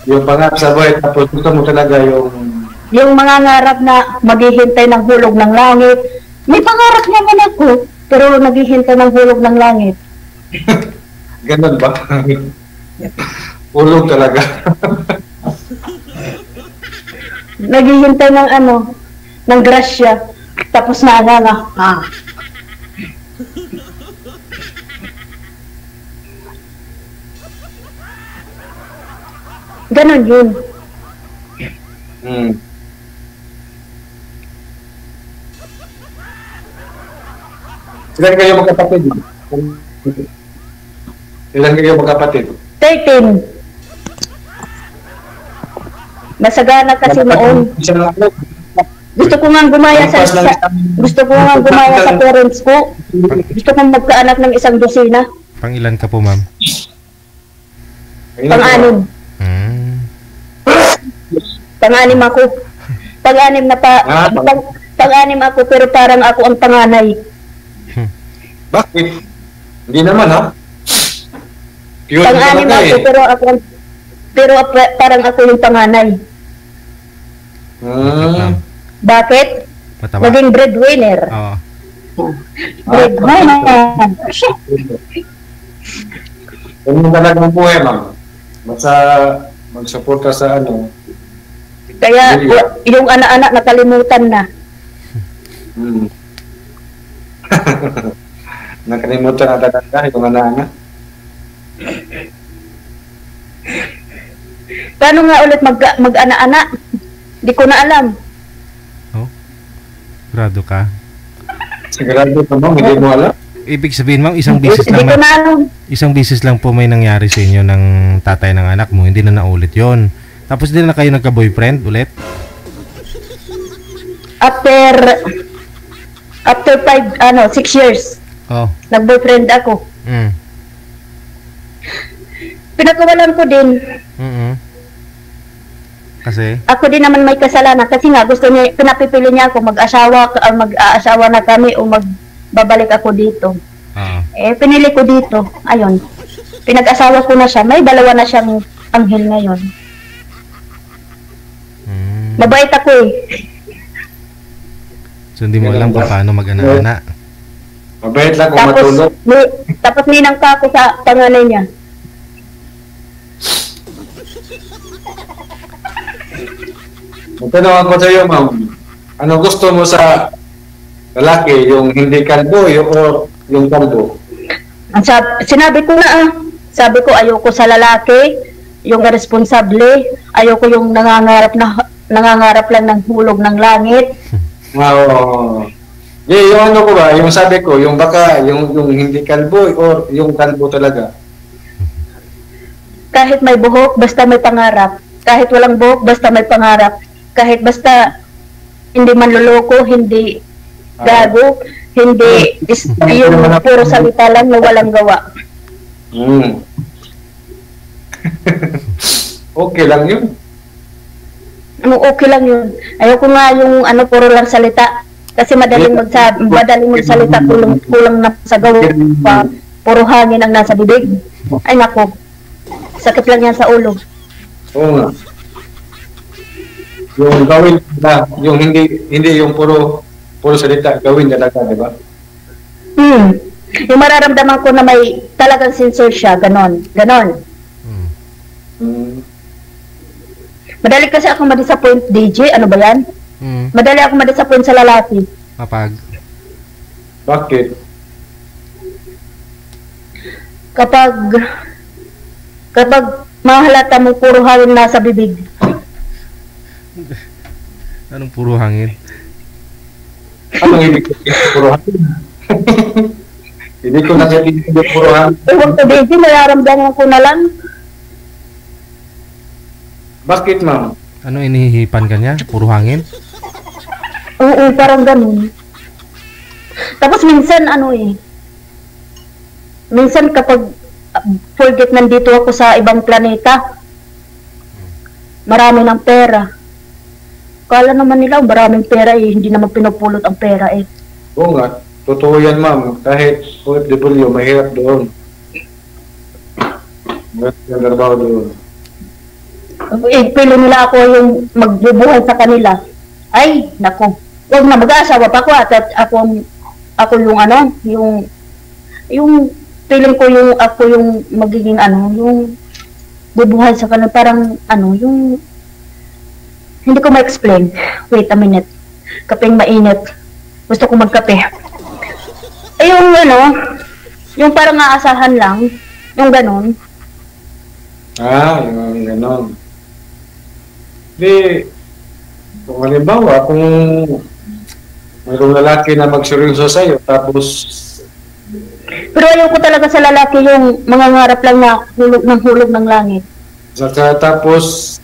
Yung pangarap sa buhay, tapos gusto mo talaga yung mga ngarap na maghihintay ng hulog ng langit. May pangarap naman ako, pero naghihintay ng hulog ng langit. Ganun ba? Hulog talaga. Naghihintay ng ng grasya. Tapos na. Ganon yun. Ilan kayo magkapatid? Ilan kayo magkapatid? 13. Masagana kasi noon. Isa lang ako. Gusto ko nga gumaya sa, gusto ko nga gumaya sa parents ko. Gusto kong magkaanak ng isang dosina. Pang ilan ka po, ma'am? Pang-anim. Pang-anim ako. Pang-anim na pang-anim ako pero parang ako ang panganay. Bakit? Hindi naman, ha? Pure Pang-anim talaga, ako pero parang ako yung panganay. Bakit? Mataba. Naging breadwinner. Oo. Breadwinner. Ganun talagang buhay, ma'am. Basta magsuporta sa ano. Kaya yung anak-anak nakalimutan na. Nakalimutan na talaga yung anak-anak. Paano nga ulit mag-anak-anak? Hindi ko na alam. Oh? Grado ka? Sigurado ka, ma'am, hindi mo alam? Ibig sabihin, ma'am, isang bisis lang. Hindi ko na alam. Isang bisis lang po may nangyari sa inyo ng tatay ng anak mo. Hindi na naulit yon. Tapos hindi na kayo nagka-boyfriend ulit? After 6 years. Oh. Nag-boyfriend ako. Pinakawalan ko din. Kasi? Ako din naman may kasalanan kasi nga gusto niya, pinapipili niya ako mag-aasawa na kami o magbabalik ako dito. Pinili ko dito. Ayun. Pinag-asawa ko na siya. May dalawa na siyang anghel ngayon. Mabait ako eh. So hindi mo alam kung paano mag-anak-anak. Mabait lang kung matulog. Tapos ninang pa ako sa panganay niya. Magtanong ako sa iyo, ma'am. Ano gusto mo sa lalaki? Yung hindi kalbo o yung kalbo? Sinabi ko na sabi ko ayoko sa lalaki, yung responsable, ayoko yung nangangarap lang ng hulog ng langit. Oo. Yung ano ko ba, yung sabi ko, yung baka, yung hindi kalbo o yung kalbo talaga? Kahit may buhok, basta may pangarap. Kahit walang buhok, basta may pangarap. Kahit basta hindi manloloko, hindi gago, hindi yung puro salita lang na walang gawa. Okay lang yun. Okay lang yun. Ayoko nga yung puro lang salita. Kasi madaling magsalita, kulang na sa gawa. Puro hangin ang nasa bibig. Ay nako, sakit lang yan sa ulo. Oo nga. Yung gawin na, yung hindi yung puro salita, gawin talaga, di ba? Yung mararamdaman ko na may talagang sincere siya, ganon. Madali kasi ako ma-disappoint, DJ, ano ba yan? Madali ako ma-disappoint sa lalaki. Bakit? Kapag mahalata mo puro hangin nasa bibig. Anong puro hangin? Anong ibig sabihin puro hangin? Hindi ko nasabihin puro hangin. Ewan ko, DJ, nararamdaman ko na lang. Bakit, ma'am? Ano inihihipan ka niya? Puro hangin? Oo, parang ganun. Tapos minsan minsan kapag forget nandito ako sa ibang planeta, marami ng pera. Kala naman nila maraming pera hindi naman pinupulot ang pera eh. Oo nga, totoo yan, ma'am. Kahit OFW, mahirap doon. Mahirap yung trabaho doon. Pili nila ako yung magbubuhay sa kanila. Ay, nako. Huwag na, mag-aasawa pa ako at ako yung feeling ko yung ako yung magiging yung bubuhay sa kanila, parang yung hindi ko ma-explain. Wait a minute. Kapeng mainit. Gusto ko magkape. Ay, yung parang aasahan lang. Yung ganon. Yung ganon. Kung halimbawa, kung mayroong lalaki na magseryoso sa'yo, tapos... Pero ayaw ko talaga sa lalaki yung mangangarap lang na hulog ng langit. Tapos,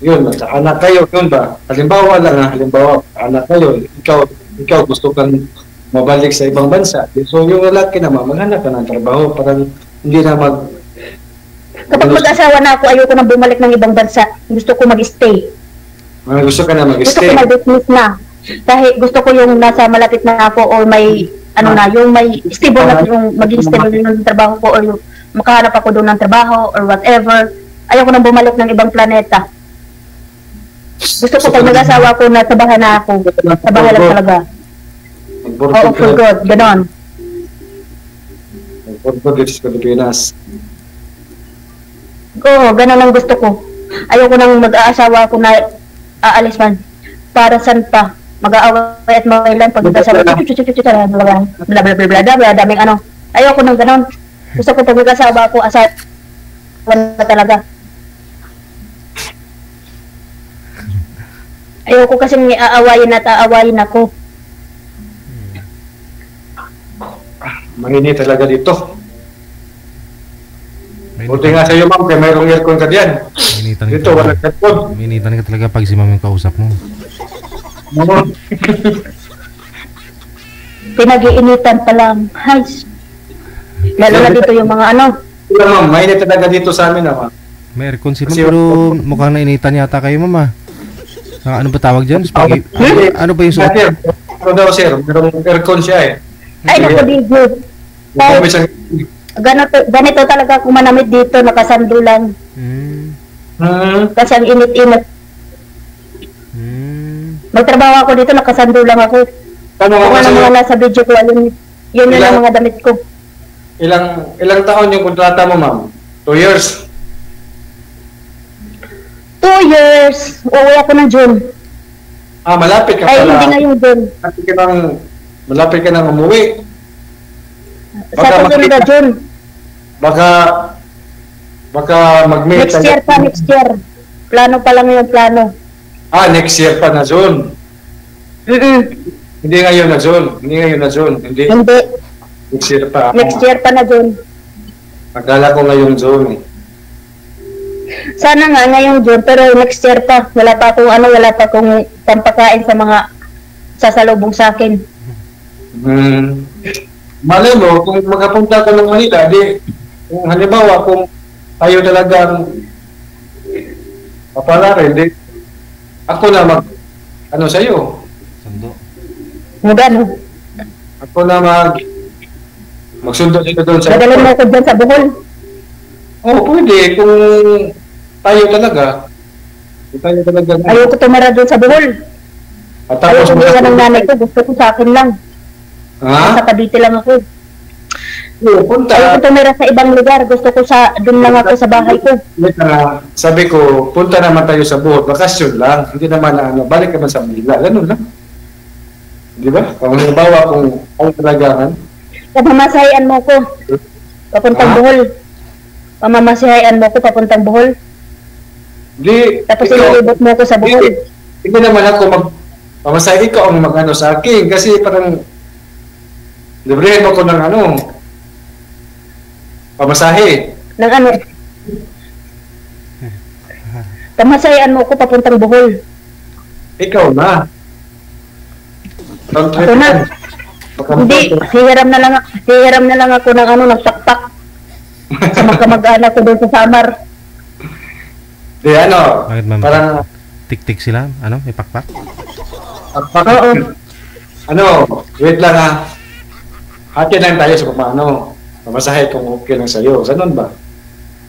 Yun, anak kayo, yun ba? Halimbawa lang, halimbawa, anak kayo, ikaw gusto kang mabalik sa ibang bansa. So yung lalaki naman, maghanap ka ng trabaho, parang hindi na Kapag mag-asawa na ako, ayoko nang bumalik ng ibang bansa. Gusto ko mag-stay. Gusto ka na Gusto mag-stay. ko mag-business na. Dahil gusto ko yung nasa malapit na ako or may, yung may stable na yung maging stable yung trabaho ko or yung makahanap ako doon ng trabaho or whatever. Ayoko nang bumalik ng ibang planeta. Gusto ko pag mag-asawa ko, nasa bahay na ako. Sa bahay lang talaga. Oo, for good. Ganon. For good dito sa Pilipinas. Oo, ganon ang gusto ko. Ayoko nang mag-aasawa ko na aalis man. Para saan pa? Mag-aaway at mailan pag mag-asawa. Bla bla bla bla, daming ano. Ayoko nang ganon. Gusto ko pag mag-asawa ko, asawa na talaga. Ayoko kasing aawayin at aawayin ako. Manginit talaga dito. Buti nga sa'yo, ma'am, kaya mayroong aircon ka diyan. Dito, wala aircon. Minitan ka talaga pag si ma'am yung kausap mo. Pinag-iinitan pa lang. Hay. Lalo na dito yung mga ano. Wala, ma'am, mainit talaga dito sa amin, ma'am. May aircon si ma'am, pero mukhang nainitan yata kayo, ma'am, ah. Ano ba tawag dyan? Ano ba yung suot? Ano daw, sir? Mayroong aircon siya eh. Ay, naku, Digod. Ganito talaga ako manamit dito, nakasando lang. Kasi ang init-init. Magtrabaho ako dito, nakasando lang ako. Kung ano mga nasa video ko, yun ang mga damit ko. Ilang taon yung kontrata mo, ma'am? 2 years? 2 years. Uuwi ako ng June. Malapit ka pala. Ay, hindi ngayong June. Malapit ka nang umuwi. Sa susunod na June. Baka mag-meet. Next year pa, next year. Plano pa lang yung plano. Next year pa na June. Hindi ngayon na June. Hindi. Next year pa. Next year pa na June. Akala ko ngayong June eh. Sana nga ngayong June, pero next year pa. Wala pa akong pampakain sa mga sasalubong sa akin. Malay mo, kung makapunta ka ng Manila, kung halimbawa, kung tayo talagang papalarin, ako na sa'yo. Sundo. Magano? Ako na magsundo dito doon sa... Madalhin mo ako dyan sa Bohol. Pwede, kung tayo talaga. Ayoko tumara doon sa Bohol. Ayoko iwan ng nanay ko, gusto ko sa akin lang. Sa Cavite lang ako. Ayoko tumira sa ibang lugar, gusto ko doon lang ako sa bahay ko. Sabi ko, punta naman tayo sa Bohol, bakasyon lang. Hindi naman balik naman sa Manila, ganun lang. Di ba? Kung halimbawa, kung ang talagaan. Pamamasahian mo ko, papuntang Bohol. Pamamasahian mo ko, papuntang Bohol. Tapos ililibot mo ko sa Bohol. Hindi naman ako pamasahe, ikaw ang mag-ano sa akin. Kasi parang librihan mo ko ng pamasahe. Ng ano? Pamasahian mo ko papuntang Bohol. Ikaw na. Ako na. Hindi, hihiram na lang ako ng nagtaktak. Sa magkamag-anak ko doon sa Samar. Bakit, ma'am? Parang tik-tik sila? May pakpak? Oo. Wait lang hati lang tayo sa pamasahe kung okay lang sa'yo. Ganun ba?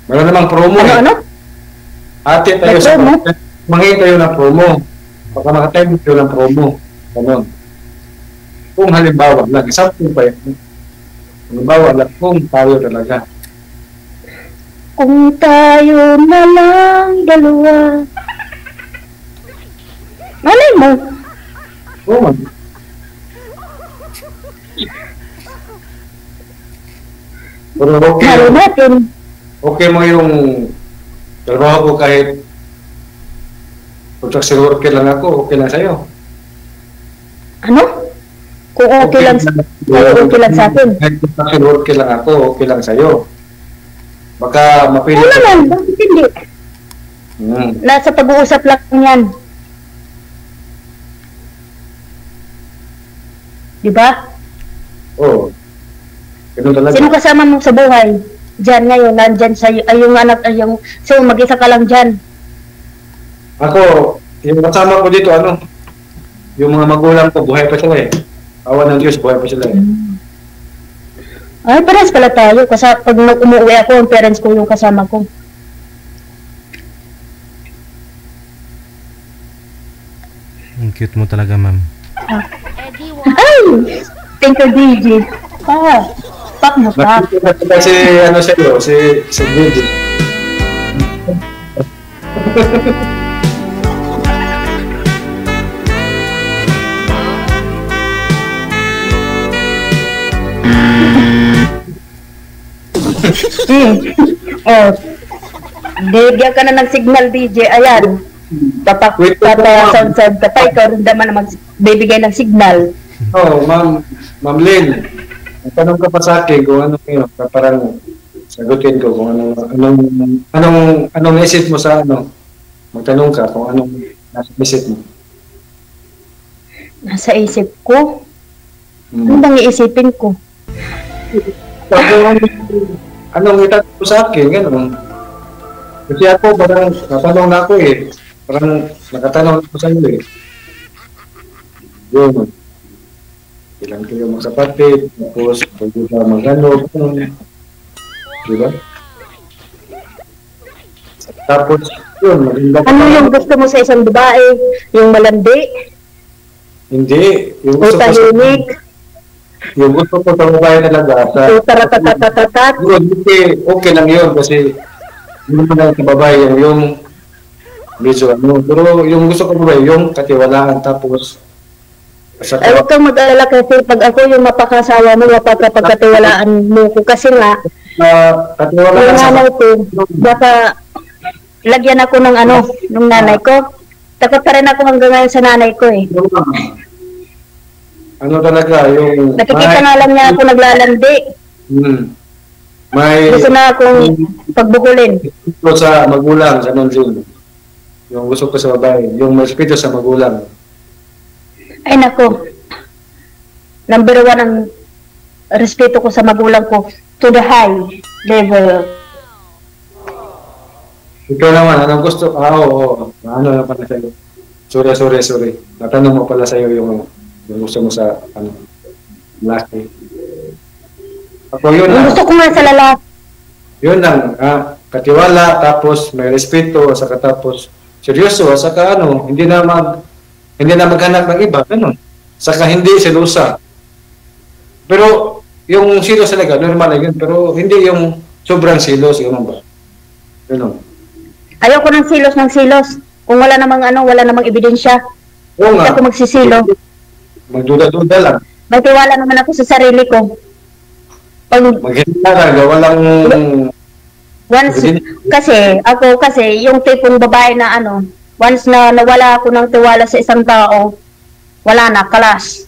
Meron namang promo. Hati tayo sa promo. Mangin tayo ng promo. Baka makatime tayo ng promo. Ganun. Kung halimbawa lang, something pa yun. Halimbawa lang, kung tayo talaga. Kung tayo na lang dalawa. Malay mo. Oo. Pero okay mo yung trabaho ko kahit construction worker lang ako, okay lang sa'yo. Kung okay lang sa akin. Kahit construction worker lang ako, okay lang sa'yo. Baka mapili. Bakit hindi? Nasa pag-uusap lang yan. Diba? Oo. Ganun talaga. Sino kasama mo sa buhay? Diyan ngayon, nandyan sa'yo, ay yung anak, ay yung, so mag-isa ka lang dyan. Ako, yung kasama ko dito, yung mga magulang ko, buhay pa sila eh. Awa ng Diyos, buhay pa sila eh. Ay, parehas pala tayo. Kasi pag umuwi ako, ang parents ko yung kasama ko. Ang cute mo talaga, ma'am. Ay! Thank you, DJ. Pak mo, pak. Si DJ. Bigyan ka na ng signal, DJ. Ayan. Sound ka pa. Ikaw rin naman na magbibigay ng signal. Ma'am Lynn, tanong ka pa sa akin kung ano yun. Parang sagutin ko kung anong isip mo sa magtanong ka kung anong nasa isip mo. Nasa isip ko? Ano bang iisipin ko? Anong itanong ko sa akin, gano'n. Kasi ako, parang natanong na ako eh. Parang nakatanong ako sa iyo eh. Yun. Ilang kayo magkapatid, tapos pwede ka mag-ano, diba? Tapos, yun, maganda. Ano yung gusto mo sa isang babae? Yung malandi? Hindi. O tahimik? Yung gusto ko sa babae talaga. O taratatatat? Okay lang yun kasi hindi mo lang sa babae yung medyo pero yung gusto ko babae yung katiwalaan tapos ay huwag kang mag-alala kasi pag ako yung mapakasawa mo, mapapagkatiwalaan mo ko kasi nga yung nanay ko baka lagyan ako ng nung nanay ko takot pa rin ako hanggang ngayon sa nanay ko eh. Talaga yung nakikita nga lang niya ako naglalandi. May gusto na akong pagbukulin. Gusto sa magulang, ganun din. Yung gusto ko sa babae, yung respeto sa magulang. Ay nako. Number 1 ang respeto ko sa magulang ko to the high level. Ikaw naman, anong gusto? Oo. Ano na pala sa'yo? Sorry. Natanong mo pala sa'yo yung gusto mo sa lalaki. Ako yun lang. Gusto ko nga sa lalaki. Yun lang. Katiwala, tapos may respeto, saka tapos seryoso, saka hindi na maghanap ng iba, ganun. Saka hindi selosa. Pero yung silos talaga, normal lang yun. Pero hindi yung sobrang silos, yun ba? Ganun. Ayoko ng silos. Kung wala namang ebidensya. Oo nga. Hindi ako magsisilo. Magduda-duda lang. May tiwala naman ako sa sarili ko. Maganda ka, walang... Kasi yung tipong babae na once na nawala ako ng tiwala sa isang tao, wala na, kalas.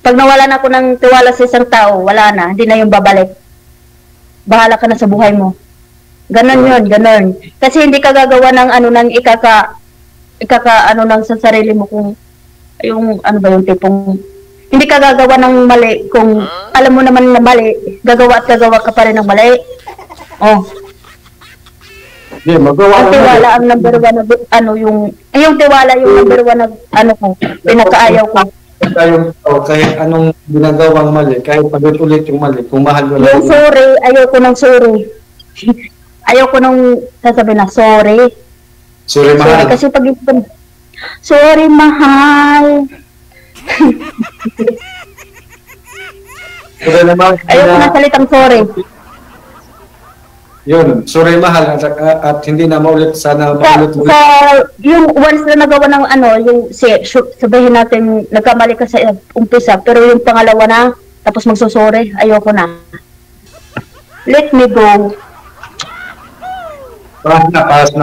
Pag nawalan ako ng tiwala sa isang tao, wala na, hindi na yung babalik. Bahala ka na sa buhay mo. Ganon yun. Kasi hindi ka gagawa ng ng ng sa sarili mo kung yung yung tipong hindi ka gagawa ng mali kung alam mo naman na mali, gagawa ka pa rin ng mali. Ang tiwala ang number 1 yung tiwala yung number 1 ko, pinakaayaw ko. Kahit anong ginagawang mali, kahit pag-ulit yung mali, kung mahal mo yung sorry, ayoko ng sorry. Ayoko nung sasabihin na sorry. Sorry, mahal. Kasi pag sorry, mahal. Ayoko na salitang sorry. Yun, sorry, mahal. At hindi na maulit, sana maulit. Yung once na nagawa ng yung sabihin natin, nagkamali ka sa umpisa, pero yung pangalawa na, tapos magsusorry, ayoko na. Let me go. Pass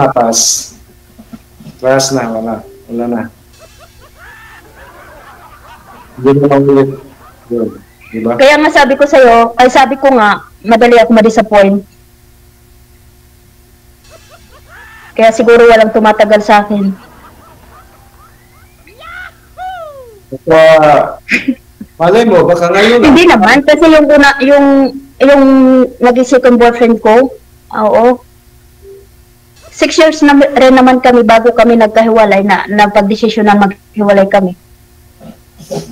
na, wala na. Hindi na maulit. Diba? Kaya nga sabi ko nga, madali ako ma-disappoint. Kaya siguro walang tumatagal sa akin. Malay mo, baka ngayon. Hindi naman, kasi yung una, yung naging second boyfriend ko, oo. 6 years na rin naman kami bago kami nagkahiwalay na napag-desisyon na maghiwalay kami.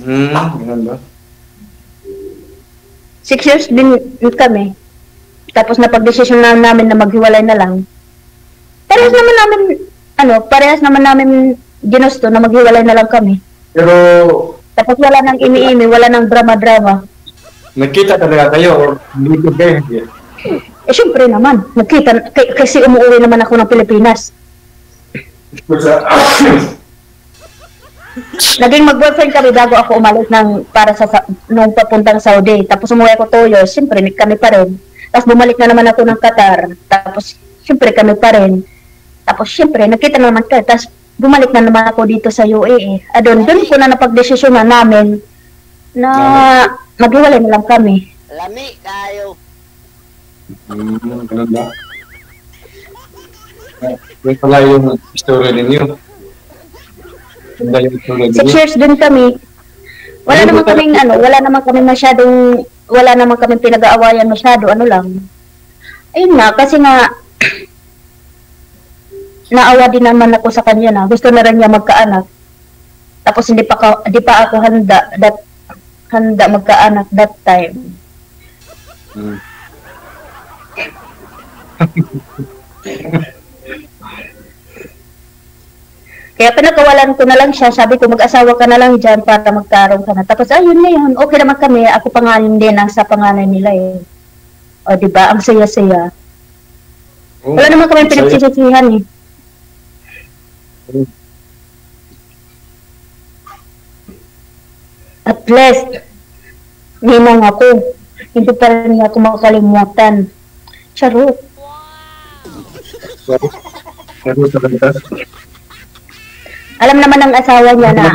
Ganun ba? 6 years din kami. Tapos napag-desisyon na namin na maghiwalay na lang. Parehas naman namin ginusto na maghiwalay na lang kami. Pero tapos wala nang iniimi, wala nang drama-drama. nagkita talaga kayo or hindi kayo? Eh, syempre naman. Nagkita, kasi umuwi naman ako ng Pilipinas. Naging mag-boyfriend kami bago ako umalis nung papuntang Saudi. Tapos umuwi ako 2 years, syempre kami pa rin. Tapos bumalik na naman ako ng Qatar. Tapos syempre kami pa rin. Tapos syempre nagkita naman kami. Tapos bumalik na naman ako dito sa UAE. Doon ko na napag-desisyon na namin na maghiwalay na lang kami. Lami tayo. Ganun ba? Yung pala yung story ninyo. Ganda yung story ninyo. 6 years din kami. Wala naman kaming pinag-aawayan masyado, ano lang. Ayun nga, kasi nga naawa din naman ako sa kanya na gusto na rin niya magkaanak. Tapos hindi pa ako handa magkaanak that time. Kaya pinakawalan ko na lang siya, sabi ko mag-asawa ka na lang dyan para magkaroon ka na. Tapos ayun na yun, okay naman kami, ako pangalan din ang sa pangalan nila eh. O diba, ang saya-saya. Wala naman kami pinagsisisihan eh. At least, ninang ako, hindi pa rin ako makakalimutan. Charot. Alam naman ng asawa niya na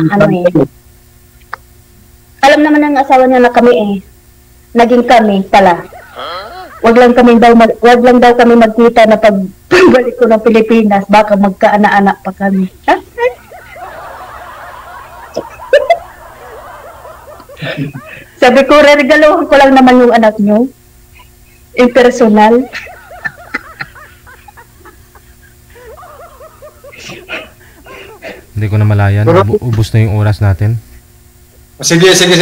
alam naman ng asawa niya na kami naging kami pala. Wag lang daw kami magkita na pagbalik ko ng Pilipinas, baka magkaana-anak pa kami. Sabi ko, regaluhan ko lang naman yung anak niyo. Impersonal. Hindi ko na malayan. Ubus na yung oras natin. Sige sir.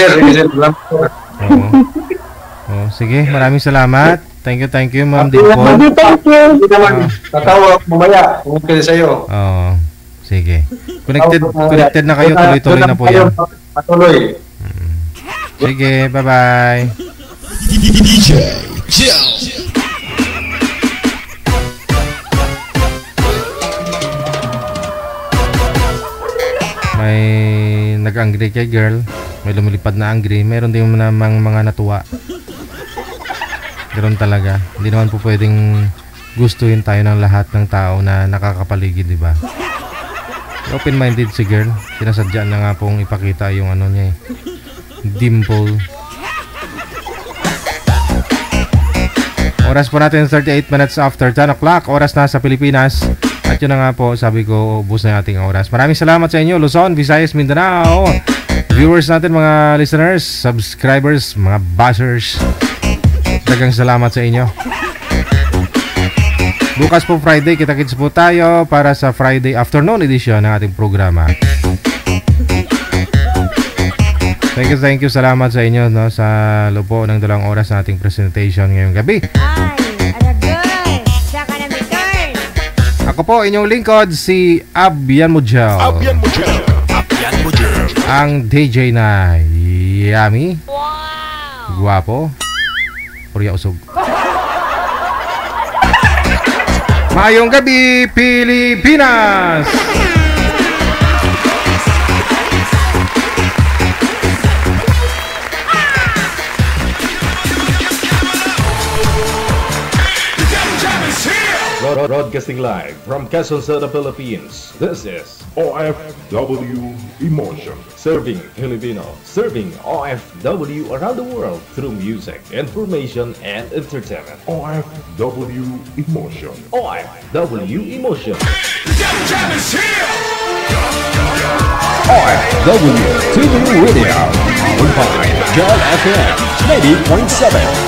Oo. Sige, maraming salamat. Thank you, Ma'am Dimple. Thank you. Hindi naman, tatawa mamaya. Okay sa'yo. Oo. Sige. Connected na kayo. Tuloy-tuloy na po yan. Patuloy. Sige, bye-bye. DJ Joe. May nag-angry kay girl. May lumilipad na angry. Meron din namang mga natuwa. Ganoon talaga. Hindi naman po pwedeng gustuhin tayo ng lahat ng tao na nakakapaligid, di ba? Open-minded si girl. Sinasadya na nga pong ipakita yung ano niya Dimple. Oras po natin 38 minutes after 10 o'clock. Oras na sa Pilipinas. At yun na nga po, sabi ko, ubos na yung ating oras. Maraming salamat sa inyo, Luzon, Visayas, Mindanao. Viewers natin, mga listeners, subscribers, mga bashers. Dagang salamat sa inyo. Bukas po Friday, kita-kits po tayo para sa Friday afternoon edition ng ating programa. Thank you, salamat sa inyo sa lupo ng 2 oras na ating presentation ngayong gabi. Ako po, inyong lingkod, si Abyan Mujel. Ang DJ na yummy, guwapo, purya usog. Mayong gabi, Pilipinas! Broadcasting live from Quezon City, Philippines. This is OFW Emotion. Serving Filipino, serving OFW around the world through music, information, and entertainment. OFW Emotion. OFW Emotion. OFW TV Radio. Powered by Jal FM 90.7.